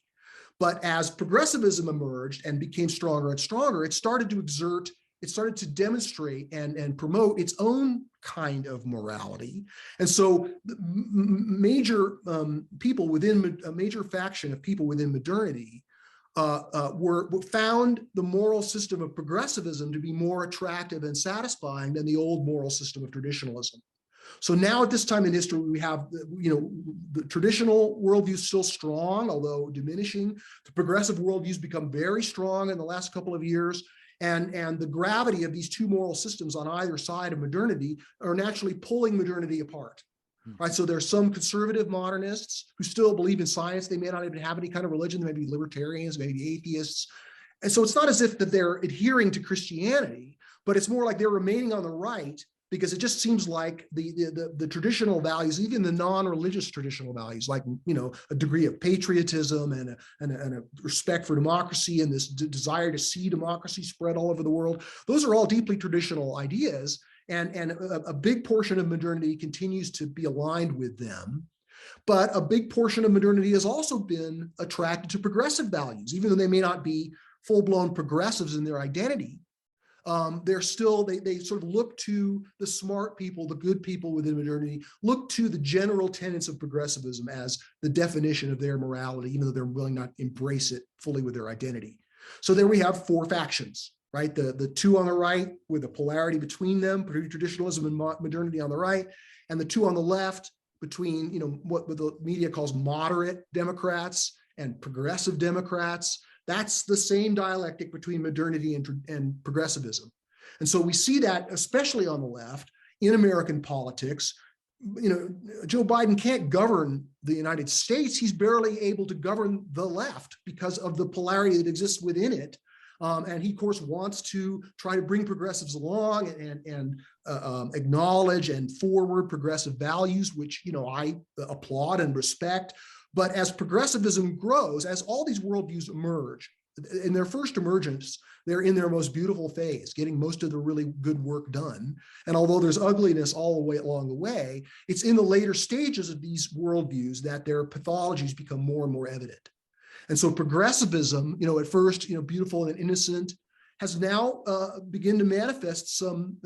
But as progressivism emerged and became stronger and stronger, it started to demonstrate and promote its own kind of morality. And so major people within a major faction of people within modernity found the moral system of progressivism to be more attractive and satisfying than the old moral system of traditionalism. So now at this time in history, we have, the traditional worldview is still strong, although diminishing. The progressive worldviews become very strong in the last couple of years. And the gravity of these two moral systems on either side of modernity are naturally pulling modernity apart. Right? So there's some conservative modernists who still believe in science. They may not even have any kind of religion. They may be libertarians, maybe atheists. And so it's not as if that they're adhering to Christianity, but it's more like they're remaining on the right, because it just seems like the traditional values, even the non-religious traditional values, like, a degree of patriotism and a respect for democracy and this desire to see democracy spread all over the world, those are all deeply traditional ideas. And a big portion of modernity continues to be aligned with them. But a big portion of modernity has also been attracted to progressive values, even though they may not be full-blown progressives in their identity. They're still, they sort of look to the smart people, the good people within modernity, look to the general tenets of progressivism as the definition of their morality, even though they're willing not to embrace it fully with their identity. So there we have four factions, right? The two on the right with a polarity between them, traditionalism and modernity on the right, and the two on the left between, what the media calls moderate Democrats and progressive Democrats. That's the same dialectic between modernity and progressivism. And so we see that, especially on the left, in American politics. Joe Biden can't govern the United States. He's barely able to govern the left because of the polarity that exists within it. And he, of course, wants to try to bring progressives along and acknowledge and forward progressive values, which, I applaud and respect. But as progressivism grows, as all these worldviews emerge, in their first emergence, they're in their most beautiful phase, getting most of the really good work done. And although there's ugliness all the way along the way, it's in the later stages of these worldviews that their pathologies become more and more evident. And so progressivism, at first, beautiful and innocent, has now begun to manifest some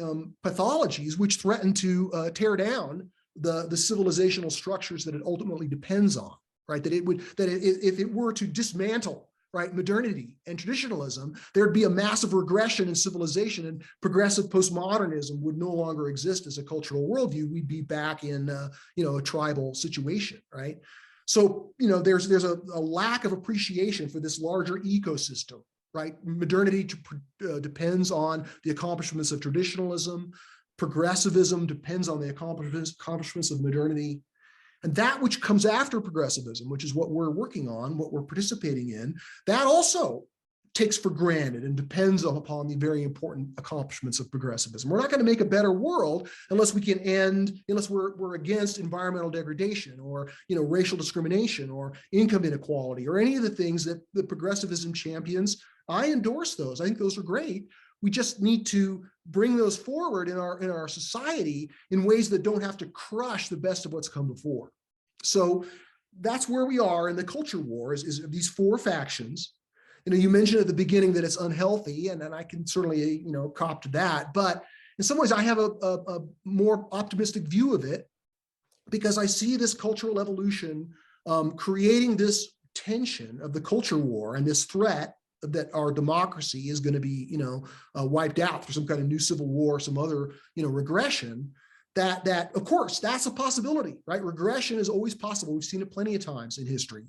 pathologies which threaten to tear down the civilizational structures that it ultimately depends on. Right, if it were to dismantle, right, modernity and traditionalism, there'd be a massive regression in civilization, and progressive postmodernism would no longer exist as a cultural worldview. We'd be back in, a tribal situation, right? So, there's a lack of appreciation for this larger ecosystem, right? Modernity depends on the accomplishments of traditionalism. Progressivism depends on the accomplishments of modernity. And that which comes after progressivism, which is what we're working on, what we're participating in, that also takes for granted and depends upon the very important accomplishments of progressivism. We're not going to make a better world unless we're against environmental degradation or, racial discrimination or income inequality or any of the things that the progressivism champions. I endorse those. I think those are great. We just need to bring those forward in our society in ways that don't have to crush the best of what's come before. So that's where we are in the culture wars, is these four factions. You mentioned at the beginning that it's unhealthy, and I can certainly, cop to that. But in some ways, I have a more optimistic view of it, because I see this cultural evolution creating this tension of the culture war and this threat that our democracy is going to be, wiped out for some kind of new civil war, some other, regression. That of course, that's a possibility, right? Regression is always possible. We've seen it plenty of times in history.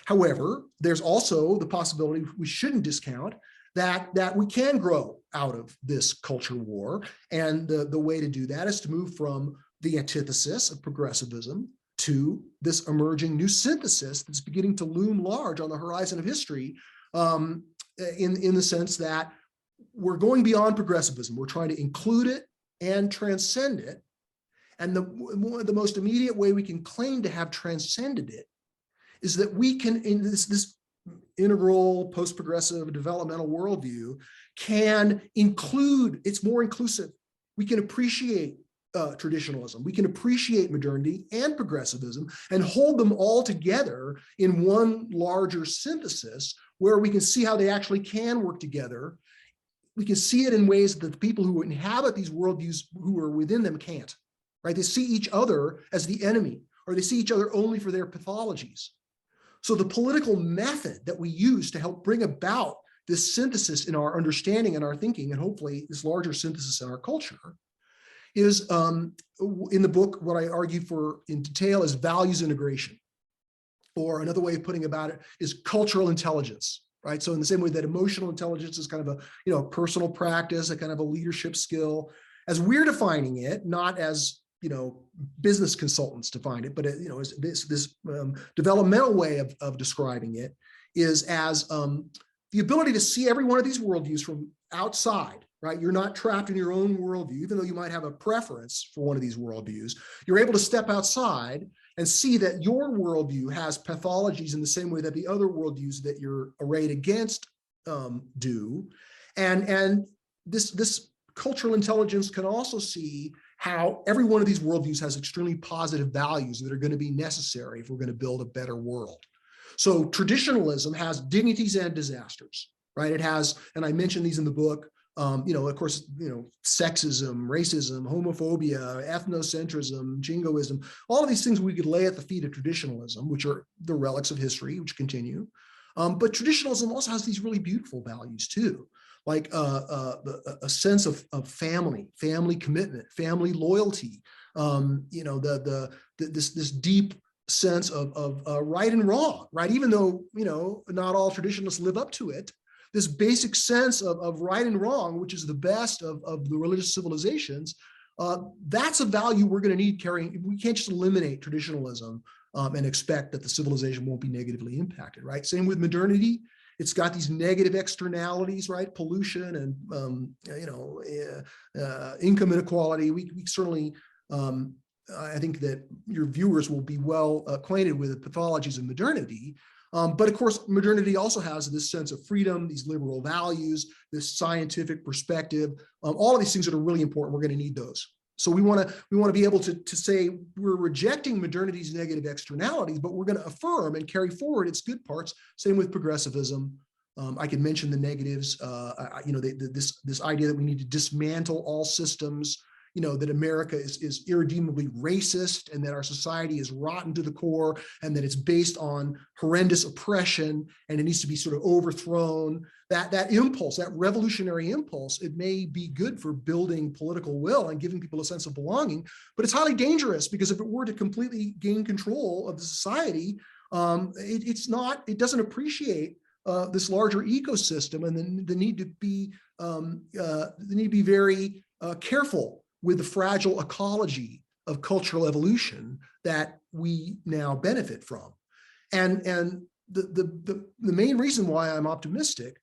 However, there's also the possibility we shouldn't discount that we can grow out of this culture war. And the way to do that is to move from the antithesis of progressivism to this emerging new synthesis that's beginning to loom large on the horizon of history, in the sense that we're going beyond progressivism. We're trying to include it and transcend it. And the most immediate way we can claim to have transcended it is that we can, in this integral post-progressive developmental worldview, can include, it's more inclusive. We can appreciate traditionalism. We can appreciate modernity and progressivism and hold them all together in one larger synthesis where we can see how they actually can work together. We can see it in ways that the people who inhabit these worldviews who are within them can't, right? They see each other as the enemy, or they see each other only for their pathologies. So the political method that we use to help bring about this synthesis in our understanding and our thinking, and hopefully this larger synthesis in our culture, is in the book, what I argue for in detail is values integration. Or another way of putting about it is cultural intelligence, right? So in the same way that emotional intelligence is kind of a personal practice, a kind of a leadership skill, as we're defining it, not as business consultants define it, but as this developmental way of describing it is as the ability to see every one of these worldviews from outside, right? You're not trapped in your own worldview, even though you might have a preference for one of these worldviews. You're able to step outside and see that your worldview has pathologies in the same way that the other worldviews that you're arrayed against do. And this cultural intelligence can also see how every one of these worldviews has extremely positive values that are going to be necessary if we're going to build a better world. So traditionalism has dignities and disasters, right? It has, and I mentioned these in the book, of course, sexism, racism, homophobia, ethnocentrism, jingoism, all of these things we could lay at the feet of traditionalism, which are the relics of history, which continue. But traditionalism also has these really beautiful values too, like a sense of family commitment, family loyalty, this deep sense of right and wrong, right? Even though, not all traditionalists live up to it, this basic sense of right and wrong, which is the best of the religious civilizations, that's a value we're going to need carrying. We can't just eliminate traditionalism and expect that the civilization won't be negatively impacted, right? Same with modernity. It's got these negative externalities, right? Pollution and, income inequality. We certainly, I think that your viewers will be well acquainted with the pathologies of modernity. But of course, modernity also has this sense of freedom, these liberal values, this scientific perspective, all of these things that are really important. We're going to need those. So we want to be able to say we're rejecting modernity's negative externalities, but we're going to affirm and carry forward its good parts. Same with progressivism. I can mention the negatives. This idea that we need to dismantle all systems. That America is irredeemably racist and that our society is rotten to the core and that it's based on horrendous oppression and it needs to be sort of overthrown. That impulse, that revolutionary impulse, it may be good for building political will and giving people a sense of belonging, but it's highly dangerous because if it were to completely gain control of the society, it doesn't appreciate this larger ecosystem and then the need to be very careful with the fragile ecology of cultural evolution that we now benefit from. And the main reason why I'm optimistic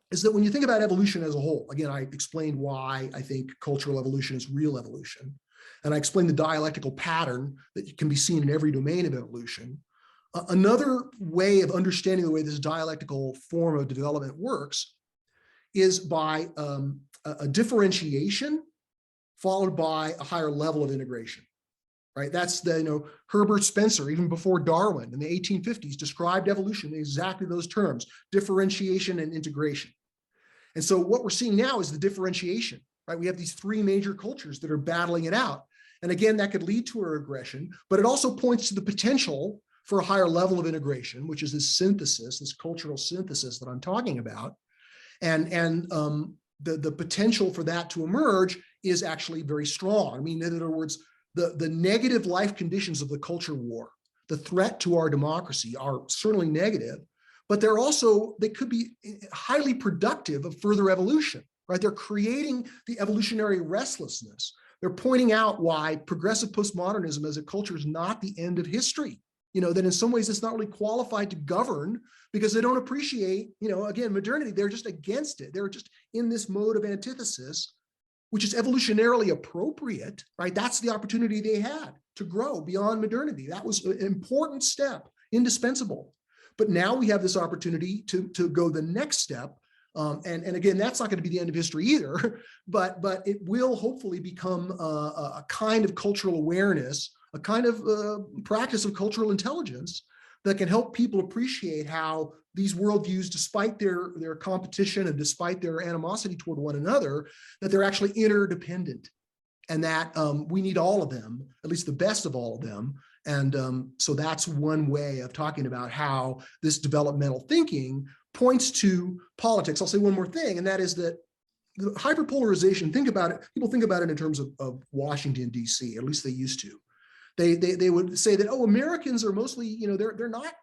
is that when you think about evolution as a whole, again, I explained why I think cultural evolution is real evolution. And I explained the dialectical pattern that can be seen in every domain of evolution. Another way of understanding the way this dialectical form of development works is by a differentiation followed by a higher level of integration, right? That's Herbert Spencer, even before Darwin in the 1850s, described evolution in exactly those terms, differentiation and integration. And so what we're seeing now is the differentiation, right? We have these three major cultures that are battling it out. And again, that could lead to a regression, but it also points to the potential for a higher level of integration, which is this synthesis, this cultural synthesis that I'm talking about. And the potential for that to emerge is actually very strong. I mean, in other words, the negative life conditions of the culture war, the threat to our democracy are certainly negative, but they could be highly productive of further evolution, right? They're creating the evolutionary restlessness. They're pointing out why progressive postmodernism as a culture is not the end of history. That in some ways it's not really qualified to govern because they don't appreciate, again, modernity. They're just against it. They're just in this mode of antithesis, which is evolutionarily appropriate, right? That's the opportunity they had to grow beyond modernity. That was an important step, indispensable. But now we have this opportunity to go the next step And again, that's not going to be the end of history either, but it will hopefully become a kind of cultural awareness, a kind of practice of cultural intelligence that can help people appreciate how these worldviews, despite their competition and despite their animosity toward one another, that they're actually interdependent, and that we need all of them, at least the best of all of them. And so that's one way of talking about how this developmental thinking points to politics. I'll say one more thing, and that is that the hyperpolarization, think about it, people think about it in terms of Washington, D.C., at least they used to. They would say that, oh, Americans are mostly, they're not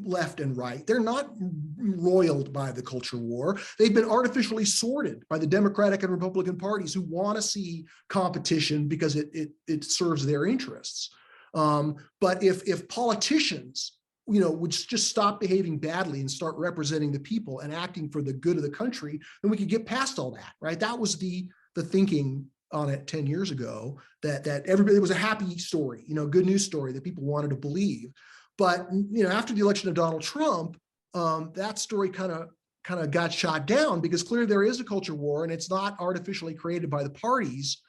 left and right. They're not roiled by the culture war. They've been artificially sorted by the Democratic and Republican parties who want to see competition because it serves their interests. But if politicians, would just stop behaving badly and start representing the people and acting for the good of the country, then we could get past all that, right? That was the thinking on it 10 years ago, that everybody, it was a happy story, good news story that people wanted to believe. But, after the election of Donald Trump, that story kind of got shot down, because clearly there is a culture war, and it's not artificially created by the parties.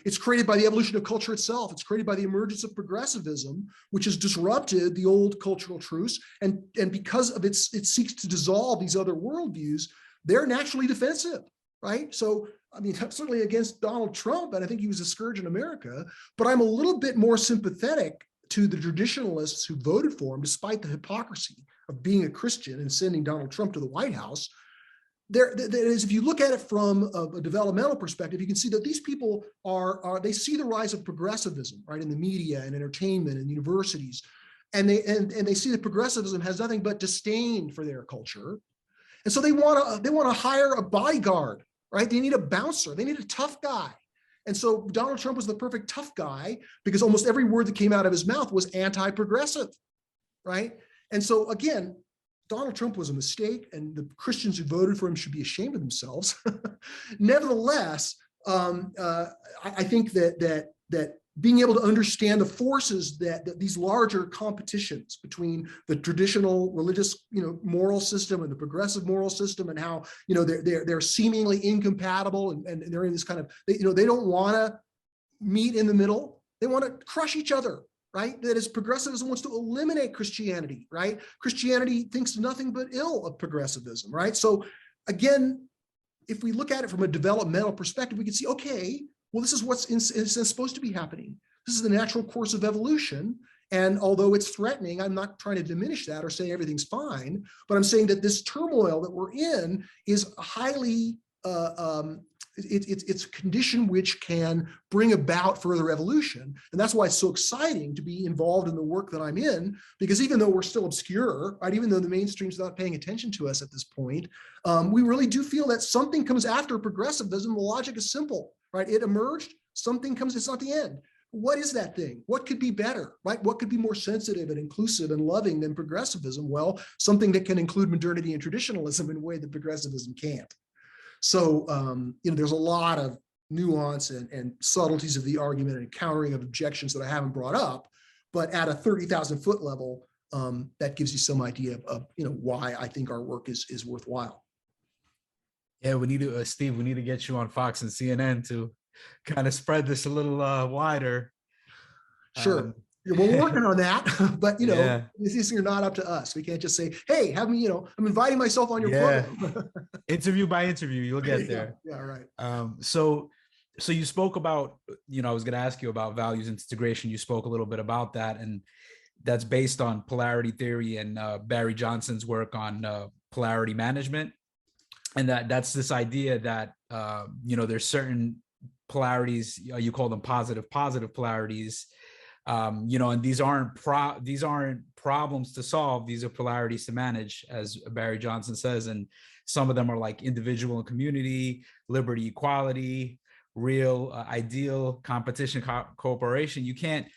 It's created by the evolution of culture itself. It's created by the emergence of progressivism, which has disrupted the old cultural truths. And because of it seeks to dissolve these other worldviews, they're naturally defensive, right? So, I'm certainly against Donald Trump, and I think he was a scourge in America, but I'm a little bit more sympathetic to the traditionalists who voted for him, despite the hypocrisy of being a Christian and sending Donald Trump to the White House. There is, if you look at it from a developmental perspective, you can see that these people they see the rise of progressivism, right, in the media and entertainment and universities, and they see that progressivism has nothing but disdain for their culture, and so they want to hire a bodyguard, right? They need a bouncer, they need a tough guy. And so Donald Trump was the perfect tough guy, because almost every word that came out of his mouth was anti-progressive, right? And so again, Donald Trump was a mistake, and the Christians who voted for him should be ashamed of themselves. Nevertheless, I think that being able to understand the forces that these larger competitions between the traditional religious, moral system and the progressive moral system, and how, they're seemingly incompatible, and they're in this kind of, they don't want to meet in the middle. They want to crush each other, right? That is, progressivism wants to eliminate Christianity, right? Christianity thinks nothing but ill of progressivism, right? So again, if we look at it from a developmental perspective, we can see, okay, well, this is what's in a sense supposed to be happening. This is the natural course of evolution. And although it's threatening, I'm not trying to diminish that or say everything's fine, but I'm saying that this turmoil that we're in is highly, it's a condition which can bring about further evolution. And that's why it's so exciting to be involved in the work that I'm in, because even though we're still obscure, right, even though the mainstream's not paying attention to us at this point, we really do feel that something comes after progressivism. The logic is simple, right? It emerged, something comes, it's not the end. What is that thing? What could be better, right? What could be more sensitive and inclusive and loving than progressivism? Well, something that can include modernity and traditionalism in a way that progressivism can't. So, there's a lot of nuance and subtleties of the argument and countering of objections that I haven't brought up, but at a 30,000 foot level, that gives you some idea of why I think our work is worthwhile. Yeah, we need to, Steve, we need to get you on Fox and CNN to kind of spread this a little wider. Sure. We're working on that, but Yeah. these are not up to us. We can't just say, hey, have me, I'm inviting myself on your program. Interview by interview, you'll get there. Yeah, right. So you spoke about, I was going to ask you about values integration. You spoke a little bit about that, and that's based on polarity theory and Barry Johnson's work on polarity management. And that's this idea that, there's certain polarities, you call them positive polarities, and these aren't problems to solve. These are polarities to manage, as Barry Johnson says. And some of them are like individual and community, liberty, equality, real, ideal, competition, cooperation. You can't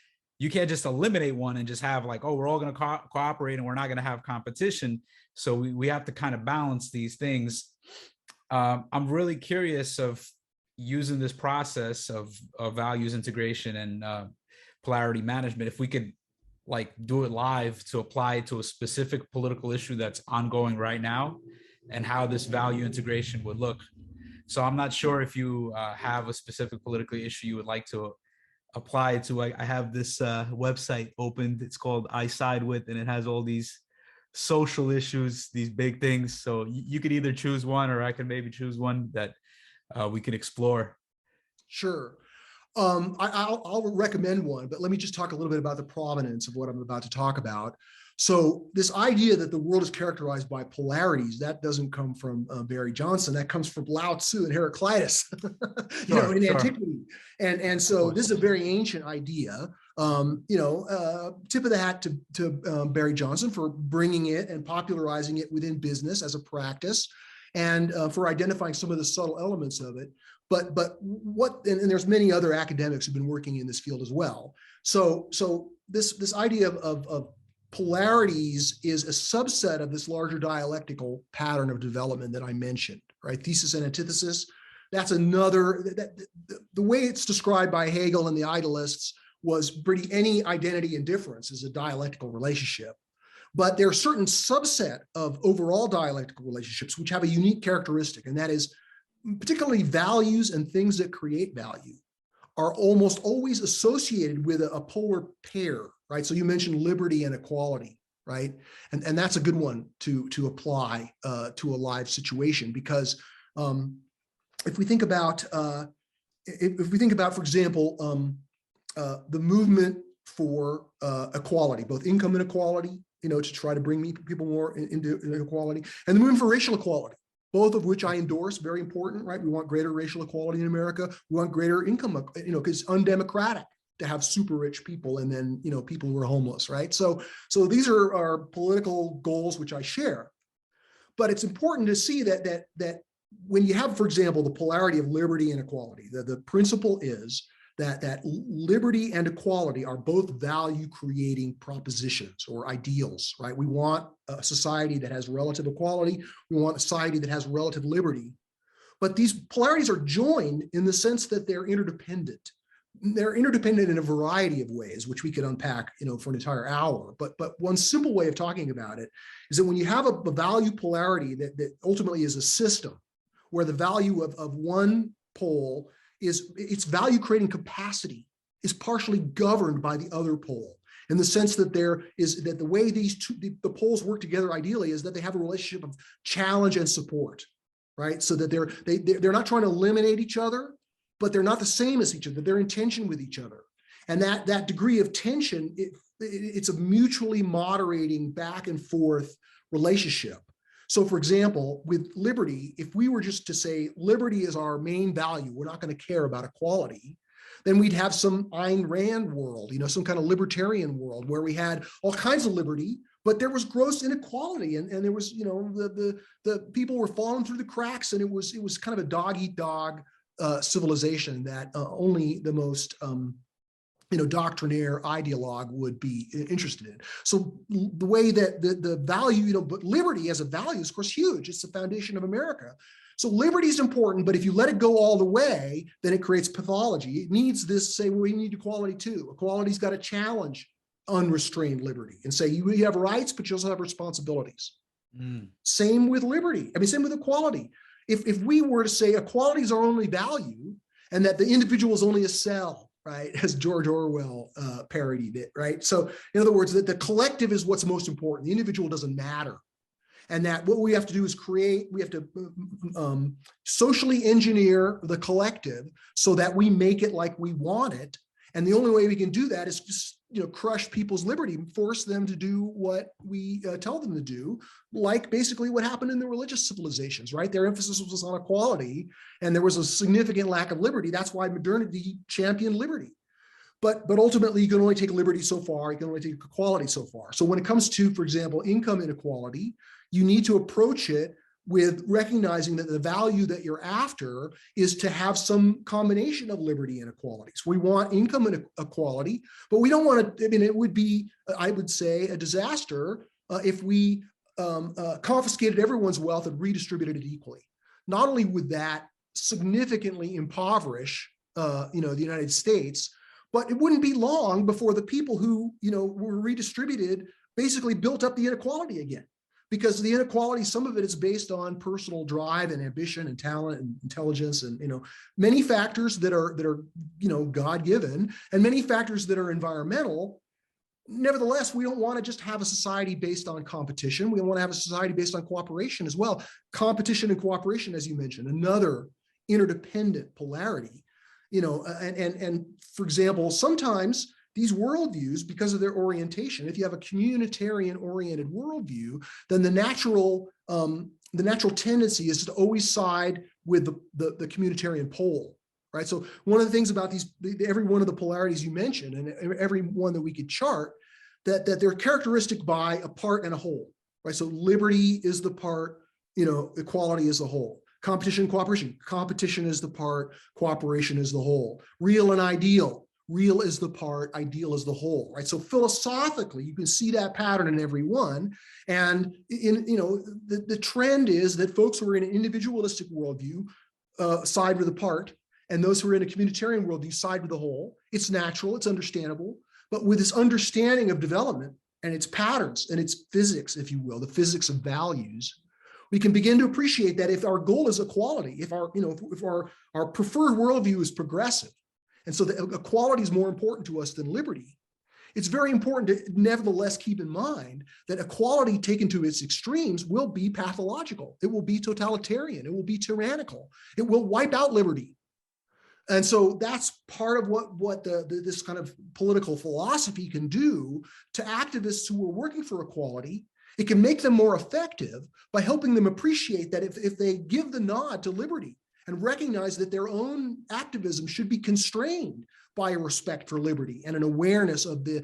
just eliminate one and just have like, oh, we're all going to cooperate and we're not going to have competition. So we have to kind of balance these things. I'm really curious of using this process of values integration and polarity management, if we could like do it live to apply to a specific political issue that's ongoing right now, and how this value integration would look. So I'm not sure if you have a specific political issue you would like to apply it to. I have this website opened. It's called I Side With, and it has all these social issues, these big things. So you could either choose one, or I can maybe choose one that we can explore. Sure. I'll recommend one, but let me just talk a little bit about the provenance of what I'm about to talk about. So this idea that the world is characterized by polarities, that doesn't come from Barry Johnson. That comes from Lao Tzu and Heraclitus, in antiquity. And so this is a very ancient idea. Tip of the hat to Barry Johnson for bringing it and popularizing it within business as a practice, and for identifying some of the subtle elements of it. But and there's many other academics who've been working in this field as well. So this idea of polarities is a subset of this larger dialectical pattern of development that I mentioned, right? Thesis and antithesis. That's another, the way it's described by Hegel and the idealists was any identity and difference is a dialectical relationship. But there are certain subset of overall dialectical relationships which have a unique characteristic, and that is particularly values and things that create value are almost always associated with a polar pair, right? So you mentioned liberty and equality, right? And that's a good one to apply to a live situation, because if we think about, for example, the movement for equality, both income inequality, to try to bring people more into equality, and the movement for racial equality, both of which I endorse, very important, right? We want greater racial equality in America. We want greater income, because it's undemocratic to have super rich people and then, people who are homeless, right? So these are our political goals, which I share. But it's important to see that when you have, for example, the polarity of liberty and equality, the principle is that liberty and equality are both value-creating propositions or ideals, right? We want a society that has relative equality. We want a society that has relative liberty. But these polarities are joined in the sense that they're interdependent. They're interdependent in a variety of ways, which we could unpack, for an entire hour. But one simple way of talking about it is that when you have a value polarity that ultimately is a system, where the value of one pole is its value creating capacity is partially governed by the other pole, in the sense that the way the poles work together ideally is that they have a relationship of challenge and support, right? So that they're not trying to eliminate each other, but they're not the same as each other. They're in tension with each other. And that degree of tension, it's a mutually moderating back and forth relationship. So for example, with liberty, if we were just to say liberty is our main value, we're not going to care about equality, then we'd have some Ayn Rand world, some kind of libertarian world where we had all kinds of liberty, but there was gross inequality, and there was, the people were falling through the cracks, and it was kind of a dog-eat-dog civilization that only the most doctrinaire ideologue would be interested in. So the way that the value, but liberty as a value is, of course, huge. It's the foundation of America. So liberty is important, but if you let it go all the way, then it creates pathology. It needs this, say, well, we need equality too. Equality's got to challenge unrestrained liberty and say, you have rights, but you also have responsibilities. Same with liberty. Same with equality. If we were to say equality is our only value, and that the individual is only a cell, right, as George Orwell parodied it, right? So in other words, that the collective is what's most important. The individual doesn't matter. And that what we have to do is we have to socially engineer the collective so that we make it like we want it. And the only way we can do that is just, crush people's liberty, force them to do what we tell them to do, like basically what happened in the religious civilizations, right? Their emphasis was on equality, and there was a significant lack of liberty. That's why modernity championed liberty. But ultimately, you can only take liberty so far. You can only take equality so far. So when it comes to, for example, income inequality, you need to approach it with recognizing that the value that you're after is to have some combination of liberty and equality. So we want income inequality, but we don't want to, it would be, I would say, a disaster if we confiscated everyone's wealth and redistributed it equally. Not only would that significantly impoverish, the United States, but it wouldn't be long before the people who, were redistributed basically built up the inequality again. because the inequality, some of it is based on personal drive and ambition and talent and intelligence and, many factors that are, God-given, and many factors that are environmental. Nevertheless, we don't want to just have a society based on competition. We want to have a society based on cooperation as well. Competition and cooperation, as you mentioned, another interdependent polarity, and for example, sometimes these worldviews, because of their orientation, if you have a communitarian-oriented worldview, then the natural tendency is to always side with the communitarian pole, right? So one of the things about every one of the polarities you mentioned, and every one that we could chart, that they're characteristic by a part and a whole, right? So liberty is the part, equality is the whole. Competition, cooperation. Competition is the part, cooperation is the whole. Real and ideal. Real is the part, ideal is the whole, right? So philosophically, you can see that pattern in every one. And the trend is that folks who are in an individualistic worldview side with the part, and those who are in a communitarian worldview side with the whole. It's natural, it's understandable, but with this understanding of development and its patterns and its physics, if you will, the physics of values, we can begin to appreciate that if our goal is equality, if our preferred worldview is progressive, and so the equality is more important to us than liberty, it's very important to nevertheless keep in mind that equality taken to its extremes will be pathological. It will be totalitarian. It will be tyrannical. It will wipe out liberty. And so that's part of what this kind of political philosophy can do to activists who are working for equality. It can make them more effective by helping them appreciate that if they give the nod to liberty and recognize that their own activism should be constrained by a respect for liberty and an awareness of the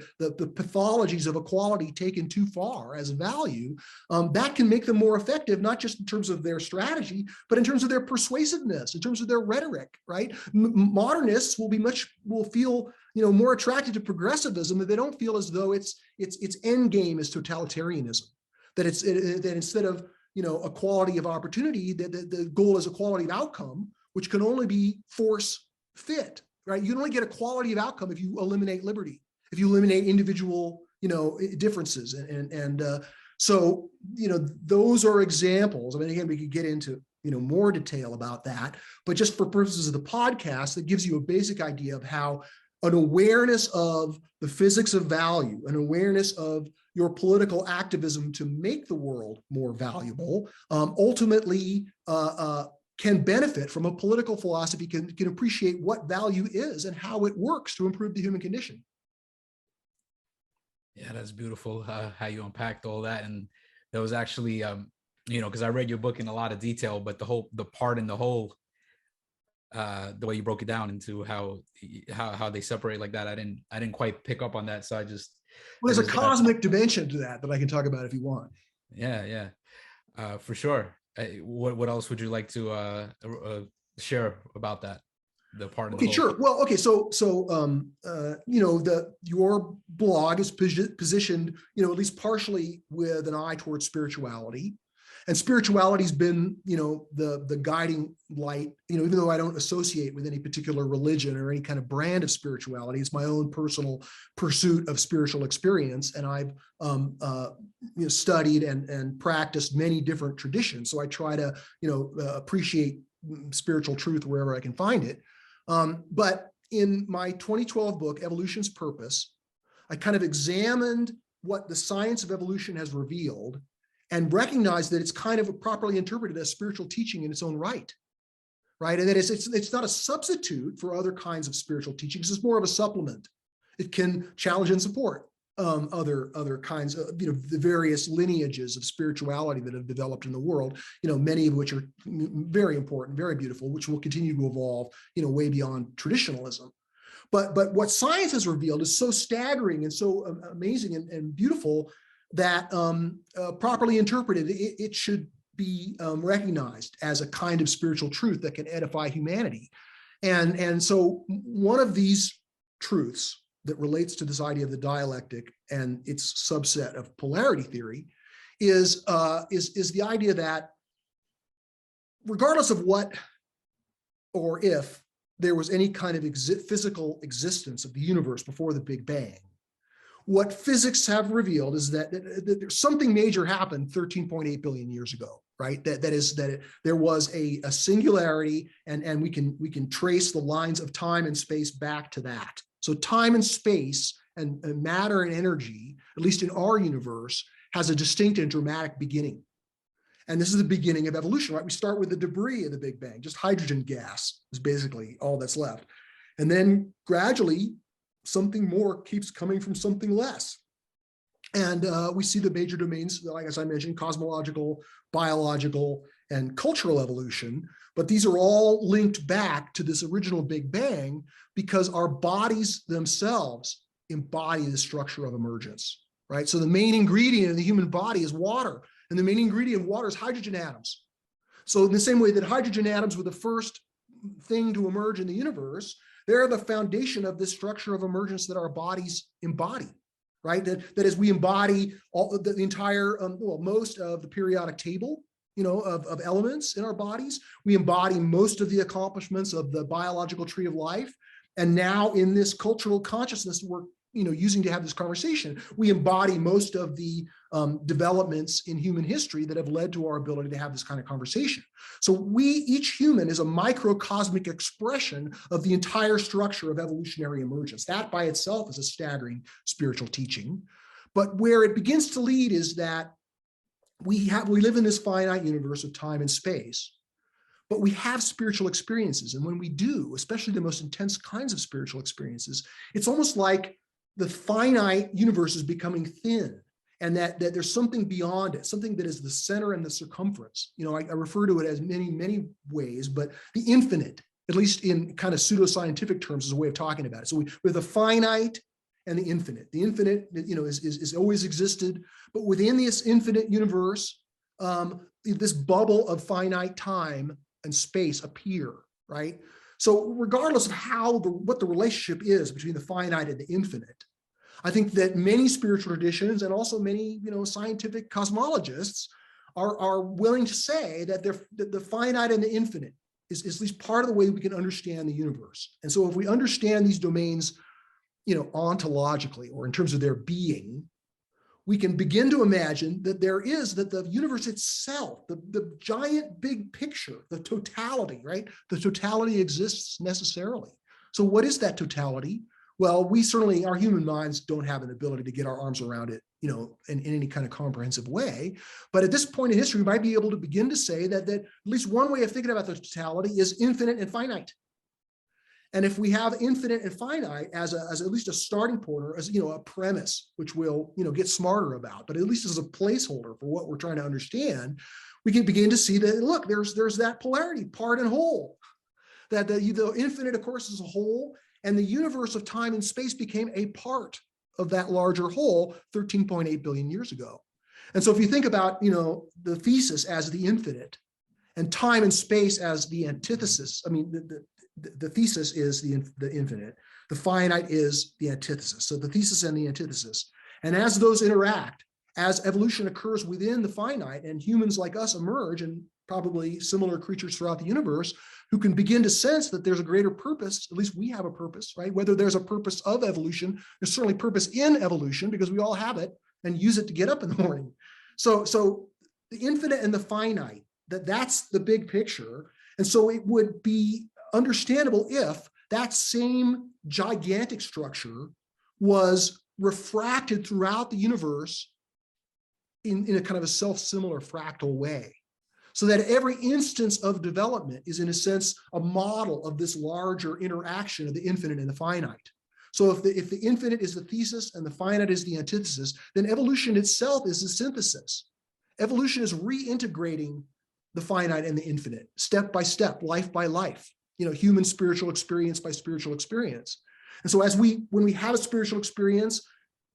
pathologies of equality taken too far as a value, that can make them more effective, not just in terms of their strategy, but in terms of their persuasiveness, in terms of their rhetoric, right? Modernists will feel more attracted to progressivism if they don't feel as though its end game is totalitarianism, that instead of equality of opportunity, that the goal is equality of outcome, which can only be force fit, right? You can only get a quality of outcome if you eliminate liberty, if you eliminate individual, differences. So, those are examples. I mean, again, we could get into, more detail about that, but just for purposes of the podcast, that gives you a basic idea of how an awareness of the physics of value, an awareness of your political activism to make the world more valuable, ultimately can benefit from a political philosophy, can appreciate what value is and how it works to improve the human condition. Yeah, that's beautiful how you unpacked all that. And that was actually, because I read your book in a lot of detail, but the part in the whole, the way you broke it down into how they separate like that, I didn't quite pick up on that. So there's a cosmic dimension to that I can talk about if you want. Yeah, for sure. What else would you like to share about that? The part. Okay, sure. Well, okay, so your blog is positioned, at least partially with an eye towards spirituality. And spirituality's been, the guiding light, even though I don't associate with any particular religion or any kind of brand of spirituality, it's my own personal pursuit of spiritual experience. And I've studied and practiced many different traditions. So I try to, appreciate spiritual truth wherever I can find it. But in my 2012 book, Evolution's Purpose, I kind of examined what the science of evolution has revealed and recognize that it's kind of properly interpreted as spiritual teaching in its own right? And that it's not a substitute for other kinds of spiritual teachings. It's more of a supplement. It can challenge and support other kinds of, the various lineages of spirituality that have developed in the world, many of which are very important, very beautiful, which will continue to evolve, way beyond traditionalism. But what science has revealed is so staggering and so amazing and beautiful that properly interpreted, it should be recognized as a kind of spiritual truth that can edify humanity. And so one of these truths that relates to this idea of the dialectic and its subset of polarity theory is the idea that regardless of what or if there was any kind of physical existence of the universe before the Big Bang, what physics have revealed is that something major happened 13.8 billion years ago, right? There was a singularity, and we can trace the lines of time and space back to that. So time and space and matter and energy, at least in our universe, has a distinct and dramatic beginning. And this is the beginning of evolution, right? We start with the debris of the Big Bang, just hydrogen gas is basically all that's left. And then gradually, something more keeps coming from something less. And we see the major domains, like as I mentioned, cosmological, biological, and cultural evolution. But these are all linked back to this original Big Bang because our bodies themselves embody the structure of emergence, right? So the main ingredient in the human body is water, and the main ingredient of water is hydrogen atoms. So in the same way that hydrogen atoms were the first thing to emerge in the universe, they're the foundation of this structure of emergence that our bodies embody, right? That as we embody all the entire, most of the periodic table, of elements in our bodies, we embody most of the accomplishments of the biological tree of life. And now in this cultural consciousness we're using to have this conversation, we embody most of the developments in human history that have led to our ability to have this kind of conversation. So each human is a microcosmic expression of the entire structure of evolutionary emergence. That by itself is a staggering spiritual teaching. But where it begins to lead is that we live in this finite universe of time and space, but we have spiritual experiences. And when we do, especially the most intense kinds of spiritual experiences, it's almost like the finite universe is becoming thin, and that there's something beyond it, something that is the center and the circumference. I refer to it as many ways, but the infinite, at least in kind of pseudoscientific terms, is a way of talking about it. So we have the finite and the infinite. The infinite, is always existed, but within this infinite universe, this bubble of finite time and space appear, right? So regardless of what the relationship is between the finite and the infinite, I think that many spiritual traditions and also many, scientific cosmologists are willing to say that the finite and the infinite is at least part of the way we can understand the universe. And so if we understand these domains, ontologically, or in terms of their being, we can begin to imagine that the universe itself, the giant big picture, the totality, right? The totality exists necessarily. So what is that totality? Well, our human minds don't have an ability to get our arms around it, in any kind of comprehensive way. But at this point in history, we might be able to begin to say that at least one way of thinking about the totality is infinite and finite. And if we have infinite and finite as at least a starting point, or as a premise, which we'll get smarter about, but at least as a placeholder for what we're trying to understand, we can begin to see that, look, there's that polarity, part and whole. That the infinite, of course, is a whole, and the universe of time and space became a part of that larger whole 13.8 billion years ago. And so if you think about the thesis as the infinite, and time and space as the antithesis, the thesis is the infinite, the finite is the antithesis. So the thesis and the antithesis. And as those interact, as evolution occurs within the finite, and humans like us emerge, and probably similar creatures throughout the universe, who can begin to sense that there's a greater purpose, at least we have a purpose, right? Whether there's a purpose of evolution, there's certainly purpose in evolution because we all have it and use it to get up in the morning. So the infinite and the finite, that's the big picture. And so it would be understandable if that same gigantic structure was refracted throughout the universe in a kind of a self-similar fractal way, so that every instance of development is, in a sense, a model of this larger interaction of the infinite and the finite. So if the infinite is the thesis and the finite is the antithesis, then evolution itself is a synthesis. Evolution is reintegrating the finite and the infinite, step by step, life by life, human spiritual experience by spiritual experience. And so when we have a spiritual experience,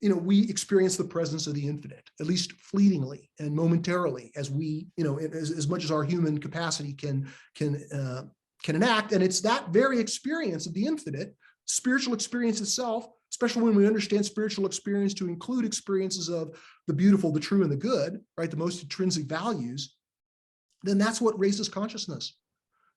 we experience the presence of the infinite, at least fleetingly and momentarily, as we, as much as our human capacity can enact. And it's that very experience of the infinite, spiritual experience itself, especially when we understand spiritual experience to include experiences of the beautiful, the true, and the good, right? The most intrinsic values, then that's what raises consciousness.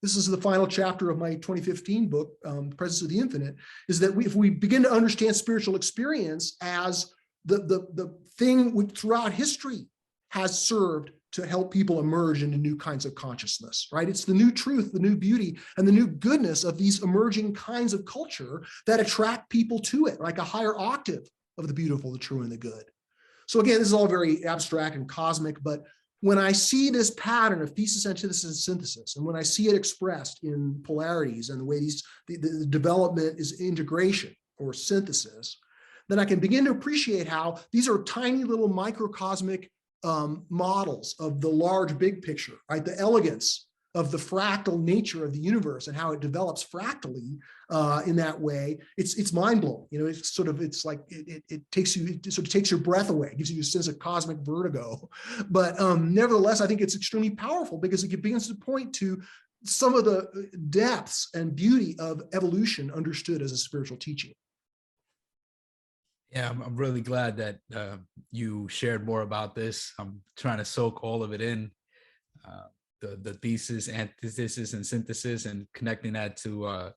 This is the final chapter of my 2015 book, Presence of the Infinite, is that if we begin to understand spiritual experience as the thing which throughout history has served to help people emerge into new kinds of consciousness, right? It's the new truth, the new beauty, and the new goodness of these emerging kinds of culture that attract people to it, like a higher octave of the beautiful, the true, and the good. So again, this is all very abstract and cosmic, but when I see this pattern of thesis, antithesis, and synthesis, and when I see it expressed in polarities and the way the development is integration or synthesis, then I can begin to appreciate how these are tiny little microcosmic models of the large big picture, right? The elegance of the fractal nature of the universe and how it develops fractally in that way. It's mind blowing. It's sort of, it's like it sort of takes your breath away. It gives you a sense of cosmic vertigo. But nevertheless, I think it's extremely powerful because it begins to point to some of the depths and beauty of evolution understood as a spiritual teaching. Yeah, I'm really glad that you shared more about this. I'm trying to soak all of it in, the thesis, antithesis, and synthesis, and connecting that to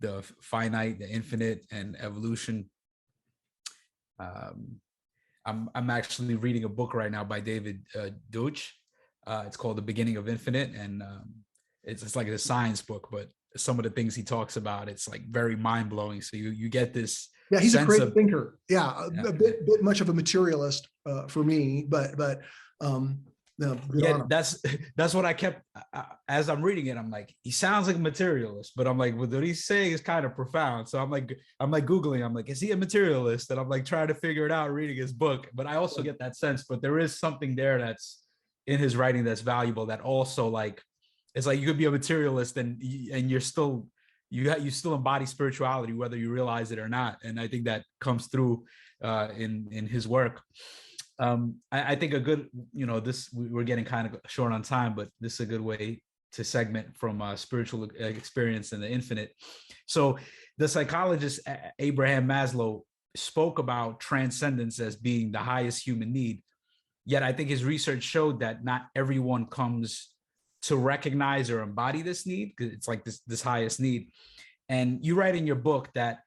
the finite, the infinite, and evolution. I'm actually reading a book right now by David Deutsch. It's called The Beginning of Infinite, and it's like a science book, but some of the things he talks about, it's like very mind-blowing. So you get this. Yeah, he's a great thinker. Yeah, a bit much of a materialist for me, but no, yeah, that's what I kept as I'm reading it. I'm like, he sounds like a materialist, but I'm like, what he's saying is kind of profound. So I'm like Googling. I'm like, is he a materialist? And I'm like trying to figure it out reading his book. But I also get that sense. But there is something there that's in his writing that's valuable. That also like, it's like you could be a materialist and you're still. You still embody spirituality, whether you realize it or not. And I think that comes through in his work. I think a good, we're getting kind of short on time, but this is a good way to segment from spiritual experience and the infinite. So the psychologist Abraham Maslow spoke about transcendence as being the highest human need. Yet I think his research showed that not everyone comes to recognize or embody this need, because it's like this highest need. And you write in your book that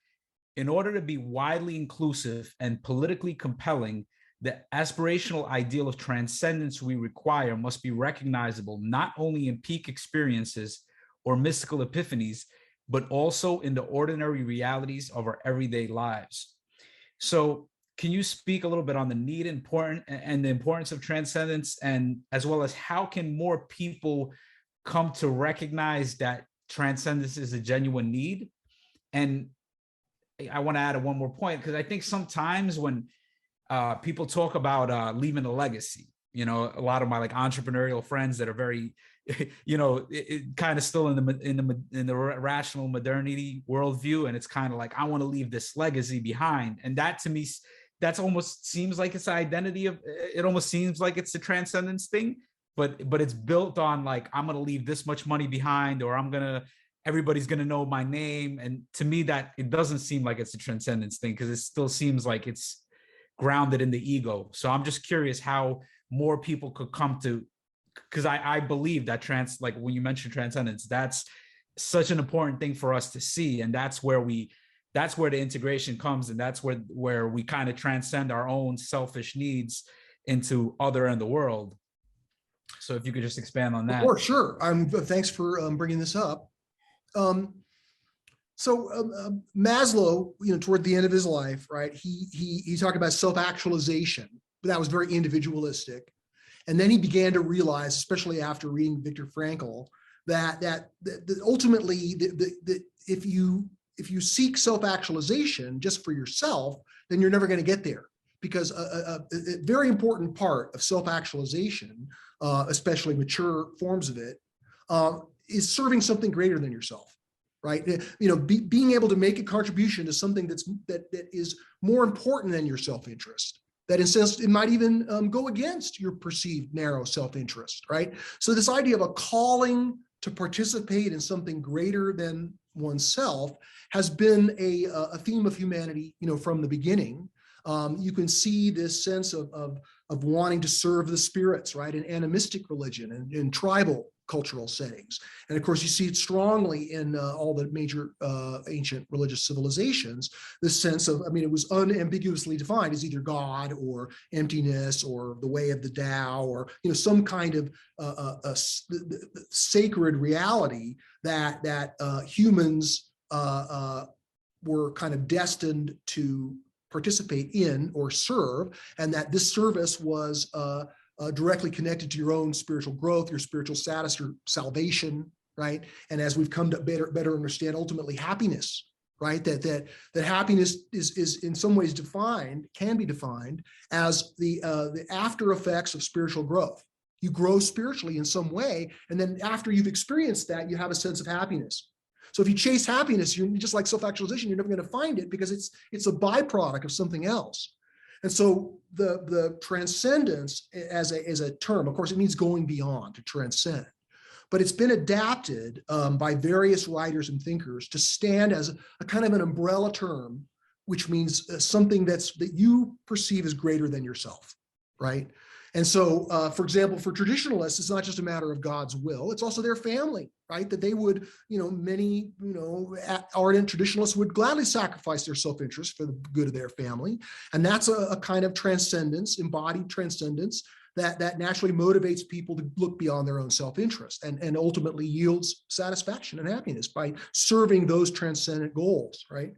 in order to be widely inclusive and politically compelling, the aspirational ideal of transcendence we require must be recognizable not only in peak experiences or mystical epiphanies, but also in the ordinary realities of our everyday lives. So can you speak a little bit on the need and the importance of transcendence, and as well as how can more people come to recognize that transcendence is a genuine need? And I want to add one more point, because I think sometimes when people talk about leaving a legacy, a lot of my like entrepreneurial friends that are very, kind of still in the rational modernity worldview, and it's kind of like, I want to leave this legacy behind, and that to me, that's almost seems like it's the identity of it. Almost seems like it's the transcendence thing, but it's built on like, I'm going to leave this much money behind, or everybody's going to know my name. And to me, that it doesn't seem like it's a transcendence thing, because it still seems like it's grounded in the ego. So I'm just curious how more people could come to, because I believe that like when you mention transcendence, that's such an important thing for us to see. And that's where the integration comes, and that's where we kind of transcend our own selfish needs into other and the world. So if you could just expand on that. Sure. Thanks for bringing this up. Maslow, toward the end of his life, right, he talked about self-actualization, but that was very individualistic. And then he began to realize, especially after reading Viktor Frankl, that ultimately if you seek self-actualization just for yourself, then you're never going to get there, because a very important part of self-actualization, especially mature forms of it, is serving something greater than yourself, right? Being able to make a contribution to something that is more important than your self-interest. That insists it might even go against your perceived narrow self-interest, right? So this idea of a calling to participate in something greater than oneself has been a theme of humanity, from the beginning. You can see this sense of wanting to serve the spirits, right, in animistic religion and in tribal cultural settings. And of course, you see it strongly in all the major ancient religious civilizations, this sense of, I mean, it was unambiguously defined as either God or emptiness or the way of the Tao, or, you know, some kind of sacred reality that humans were kind of destined to participate in or serve, and that this service was directly connected to your own spiritual growth, your spiritual status, your salvation, right? And as we've come to better understand, ultimately happiness, right? That happiness is in some ways can be defined as the after effects of spiritual growth. You grow spiritually in some way, and then after you've experienced that, you have a sense of happiness. So if you chase happiness, you're just like self-actualization, you're never going to find it because it's a byproduct of something else. And so the transcendence as a term, of course, it means going beyond, to transcend, but it's been adapted by various writers and thinkers to stand as a kind of an umbrella term, which means something that you perceive as greater than yourself, right? And so, for example, for traditionalists, it's not just a matter of God's will, it's also their family, right? That they would, many, ardent traditionalists would gladly sacrifice their self-interest for the good of their family. And that's a kind of transcendence, embodied transcendence, that naturally motivates people to look beyond their own self-interest and ultimately yields satisfaction and happiness by serving those transcendent goals, right?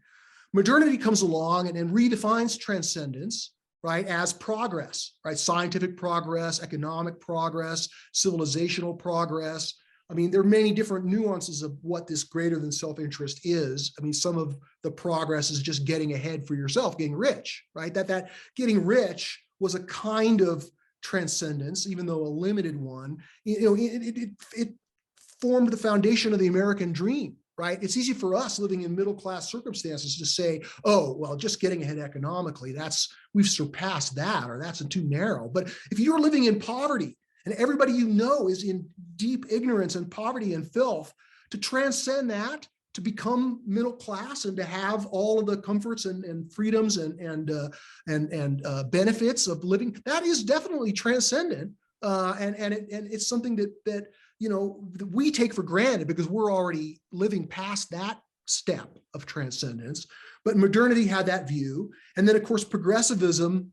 Modernity comes along and redefines transcendence, right, as progress, right? Scientific progress, economic progress, civilizational progress. I mean, there are many different nuances of what this greater than self-interest is. I mean, some of the progress is just getting ahead for yourself, getting rich, right? That getting rich was a kind of transcendence, even though a limited one. It formed the foundation of the American dream, right? It's easy for us living in middle-class circumstances to say, oh, well, just getting ahead economically, we've surpassed that, or that's too narrow. But if you're living in poverty and everybody you know is in deep ignorance and poverty and filth, to transcend that, to become middle class and to have all of the comforts and freedoms and benefits of living, that is definitely transcendent. And it's something that we take for granted because we're already living past that step of transcendence. But modernity had that view. And then, of course, progressivism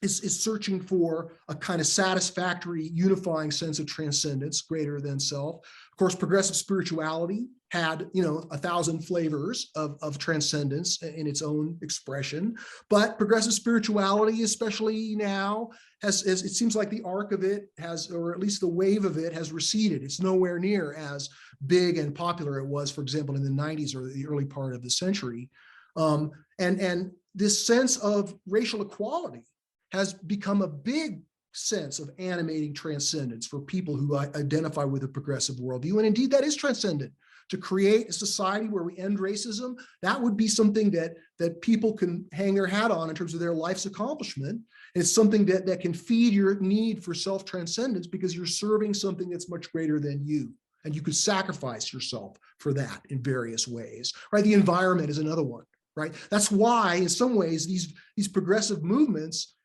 is searching for a kind of satisfactory, unifying sense of transcendence greater than self. Of course, progressive spirituality had, 1,000 flavors of transcendence in its own expression. But progressive spirituality, especially now, it seems like the arc of it has, or at least the wave of it has receded. It's nowhere near as big and popular it was, for example, in the 90s or the early part of the century. And this sense of racial equality has become a big sense of animating transcendence for people who identify with a progressive worldview. And indeed, that is transcendent. To create a society where we end racism, that would be something that people can hang their hat on in terms of their life's accomplishment. It's something that can feed your need for self-transcendence because you're serving something that's much greater than you. And you could sacrifice yourself for that in various ways, right? The environment is another one, right? That's why, in some ways, these progressive movements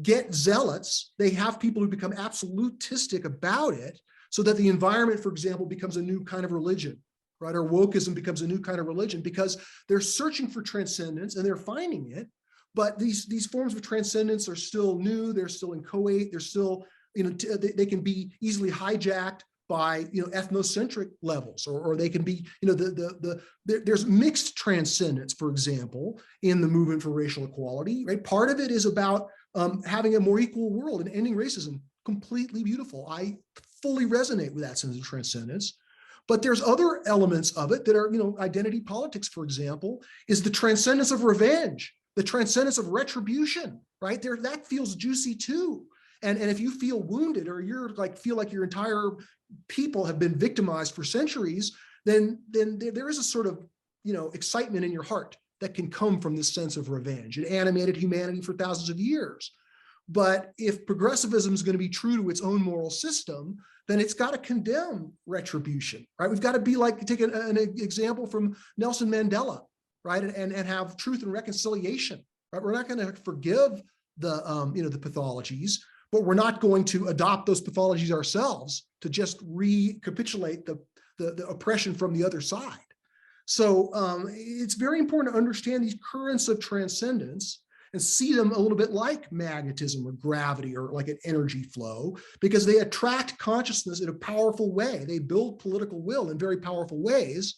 get zealots. They have people who become absolutistic about it so that the environment, for example, becomes a new kind of religion, right? Or wokeism becomes a new kind of religion because they're searching for transcendence and they're finding it. But these forms of transcendence are still new. They're still inchoate. They're still, they can be easily hijacked by, ethnocentric levels, or they can be, there's mixed transcendence, for example, in the movement for racial equality, right? Part of it is about having a more equal world and ending racism. Completely beautiful. I fully resonate with that sense of transcendence. But there's other elements of it that are, identity politics, for example, is the transcendence of revenge, the transcendence of retribution, right? That feels juicy too. And if you feel wounded or feel like your entire people have been victimized for centuries, then there is a sort of, excitement in your heart that can come from this sense of revenge. It animated humanity for thousands of years. But if progressivism is going to be true to its own moral system, then it's got to condemn retribution, right? We've got to take an example from Nelson Mandela, right? And have truth and reconciliation, right? We're not going to forgive the pathologies, but we're not going to adopt those pathologies ourselves to just recapitulate the oppression from the other side. So it's very important to understand these currents of transcendence and see them a little bit like magnetism or gravity or like an energy flow, because they attract consciousness in a powerful way. They build political will in very powerful ways.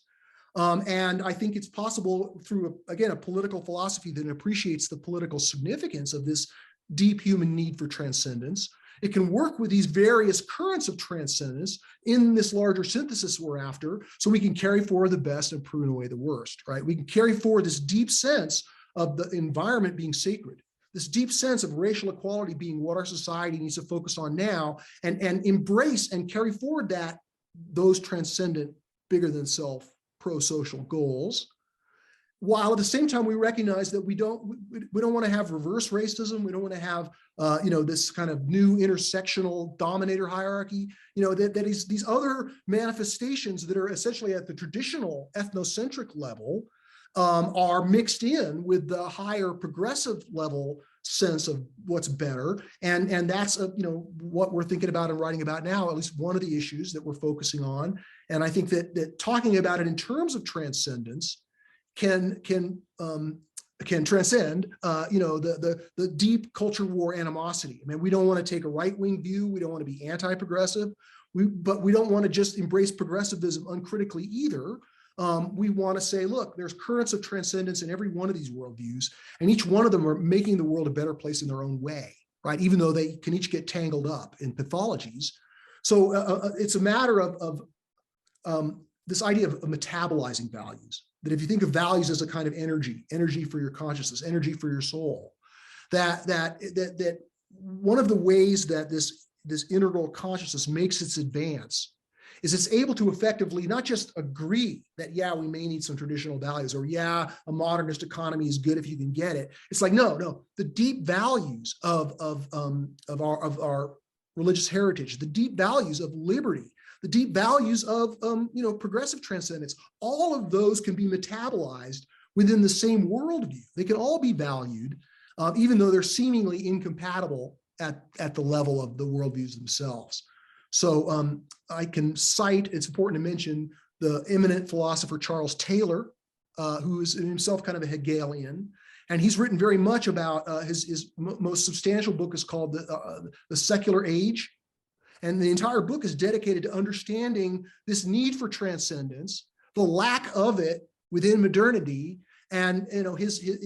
And I think it's possible through, again, a political philosophy that appreciates the political significance of this deep human need for transcendence. It can work with these various currents of transcendence in this larger synthesis we're after, so we can carry forward the best and prune away the worst, right? We can carry forward this deep sense of the environment being sacred, this deep sense of racial equality being what our society needs to focus on now, and embrace and carry forward those transcendent, bigger than self, pro-social goals, while at the same time we recognize that we don't want to have reverse racism. We don't want to have this kind of new intersectional dominator hierarchy. That is these other manifestations that are essentially at the traditional ethnocentric level are mixed in with the higher progressive level sense of what's better, and that's what we're thinking about and writing about now. At least one of the issues that we're focusing on, and I think that talking about it in terms of transcendence can transcend the deep culture war animosity. I mean, we don't want to take a right-wing view. We don't want to be anti-progressive. But we don't want to just embrace progressivism uncritically either. We want to say, look, there's currents of transcendence in every one of these worldviews, and each one of them are making the world a better place in their own way, right? Even though they can each get tangled up in pathologies. So it's a matter of this idea of metabolizing values, that if you think of values as a kind of energy for your consciousness, energy for your soul, that one of the ways that this integral consciousness makes its advance is it's able to effectively not just agree that, yeah, we may need some traditional values, or yeah, a modernist economy is good if you can get it. It's like, no, the deep values of our religious heritage, the deep values of liberty, the deep values of progressive transcendence, all of those can be metabolized within the same worldview. They can all be valued, even though they're seemingly incompatible at the level of the worldviews themselves. So I can cite, it's important to mention, the eminent philosopher Charles Taylor, who is himself kind of a Hegelian, and he's written very much about his most substantial book is called The Secular Age. And the entire book is dedicated to understanding this need for transcendence, the lack of it within modernity. And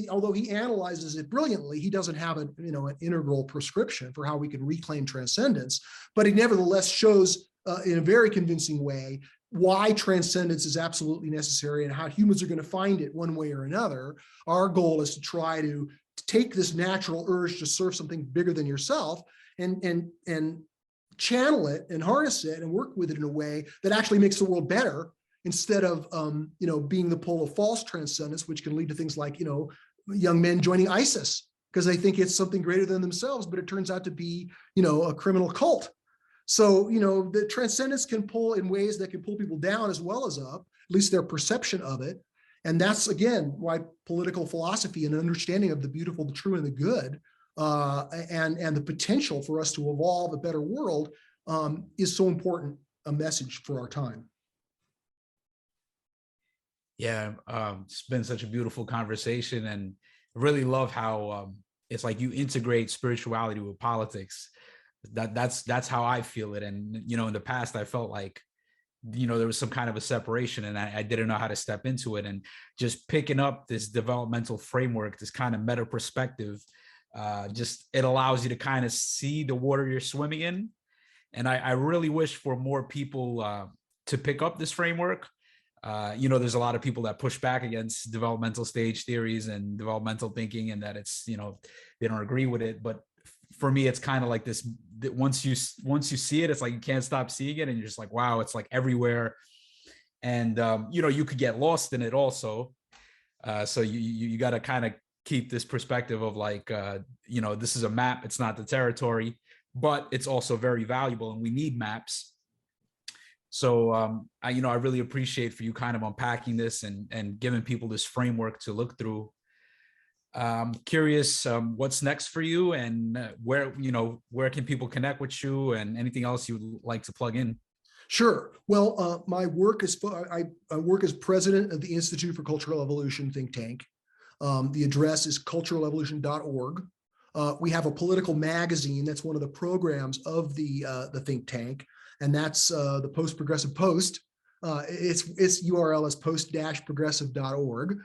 although he analyzes it brilliantly, he doesn't have an integral prescription for how we can reclaim transcendence. But he nevertheless shows in a very convincing way why transcendence is absolutely necessary and how humans are going to find it one way or another. Our goal is to try to take this natural urge to serve something bigger than yourself and channel it and harness it and work with it in a way that actually makes the world better, instead of being the pole of false transcendence, which can lead to things like young men joining ISIS because they think it's something greater than themselves, but it turns out to be a criminal cult. So the transcendence can pull in ways that can pull people down as well as up, at least their perception of it. And that's, again, why political philosophy and understanding of the beautiful, the true, and the good, and the potential for us to evolve a better world is so important a message for our time. Yeah, it's been such a beautiful conversation, and I really love how it's like you integrate spirituality with politics. That's how I feel it. And in the past, I felt like there was some kind of a separation, and I didn't know how to step into it. And just picking up this developmental framework, this kind of meta perspective, it allows you to kind of see the water you're swimming in. And I really wish for more people to pick up this framework. There's a lot of people that push back against developmental stage theories and developmental thinking, and that it's, they don't agree with it. But for me, it's kind of like this, that once you see it, it's like you can't stop seeing it, and you're just like, wow, it's like everywhere. And you could get lost in it also. So you got to kind of keep this perspective of like, this is a map, it's not the territory, but it's also very valuable, and we need maps. So I really appreciate for you kind of unpacking this and giving people this framework to look through. I'm curious, what's next for you, and where can people connect with you, and anything else you would like to plug in? Sure. Well, my work is I work as president of the Institute for Cultural Evolution think tank. The address is culturalevolution.org. We have a political magazine that's one of the programs of the think tank, and that's the Post Progressive Post. Its URL is post-progressive.org.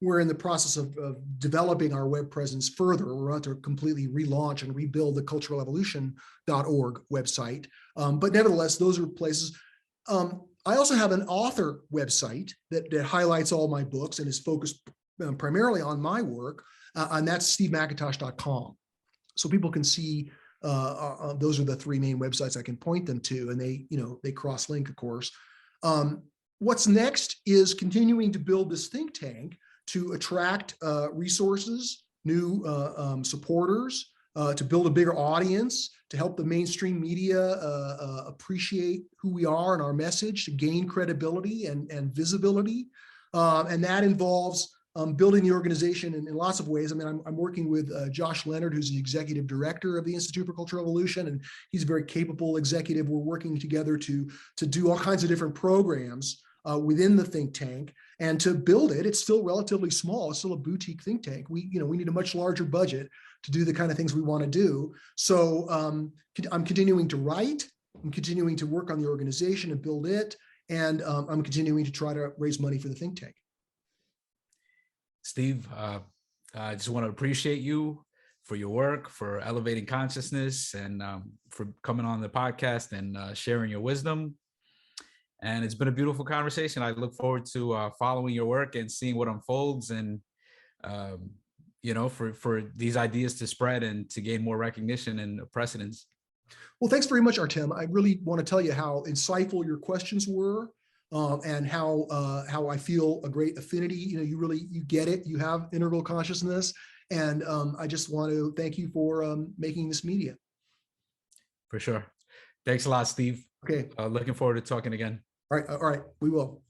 We're in the process of developing our web presence further. We're about to completely relaunch and rebuild the culturalevolution.org website. But nevertheless, those are places. I also have an author website that highlights all my books and is focused primarily on my work, and that's stevemcintosh.com. So people can see those are the three main websites I can point them to, and they cross-link, of course. What's next is continuing to build this think tank to attract resources, new supporters, to build a bigger audience, to help the mainstream media appreciate who we are and our message, to gain credibility and visibility. And that involves building the organization in lots of ways. I mean, I'm working with Josh Leonard, who's the executive director of the Institute for Cultural Evolution, and he's a very capable executive. We're working together to do all kinds of different programs within the think tank, and to build it. It's still relatively small. It's still a boutique think tank. We need a much larger budget to do the kind of things we want to do. So I'm continuing to write. I'm continuing to work on the organization and build it, and I'm continuing to try to raise money for the think tank. Steve, I just want to appreciate you for your work, for elevating consciousness, and for coming on the podcast and sharing your wisdom. And it's been a beautiful conversation. I look forward to following your work and seeing what unfolds, and for these ideas to spread and to gain more recognition and precedence. Well, thanks very much, Artem. I really want to tell you how insightful your questions were. And how I feel a great affinity. You get it. You have integral consciousness, and I just want to thank you for making this media. For sure. Thanks a lot, Steve. Okay. Looking forward to talking again. All right. We will.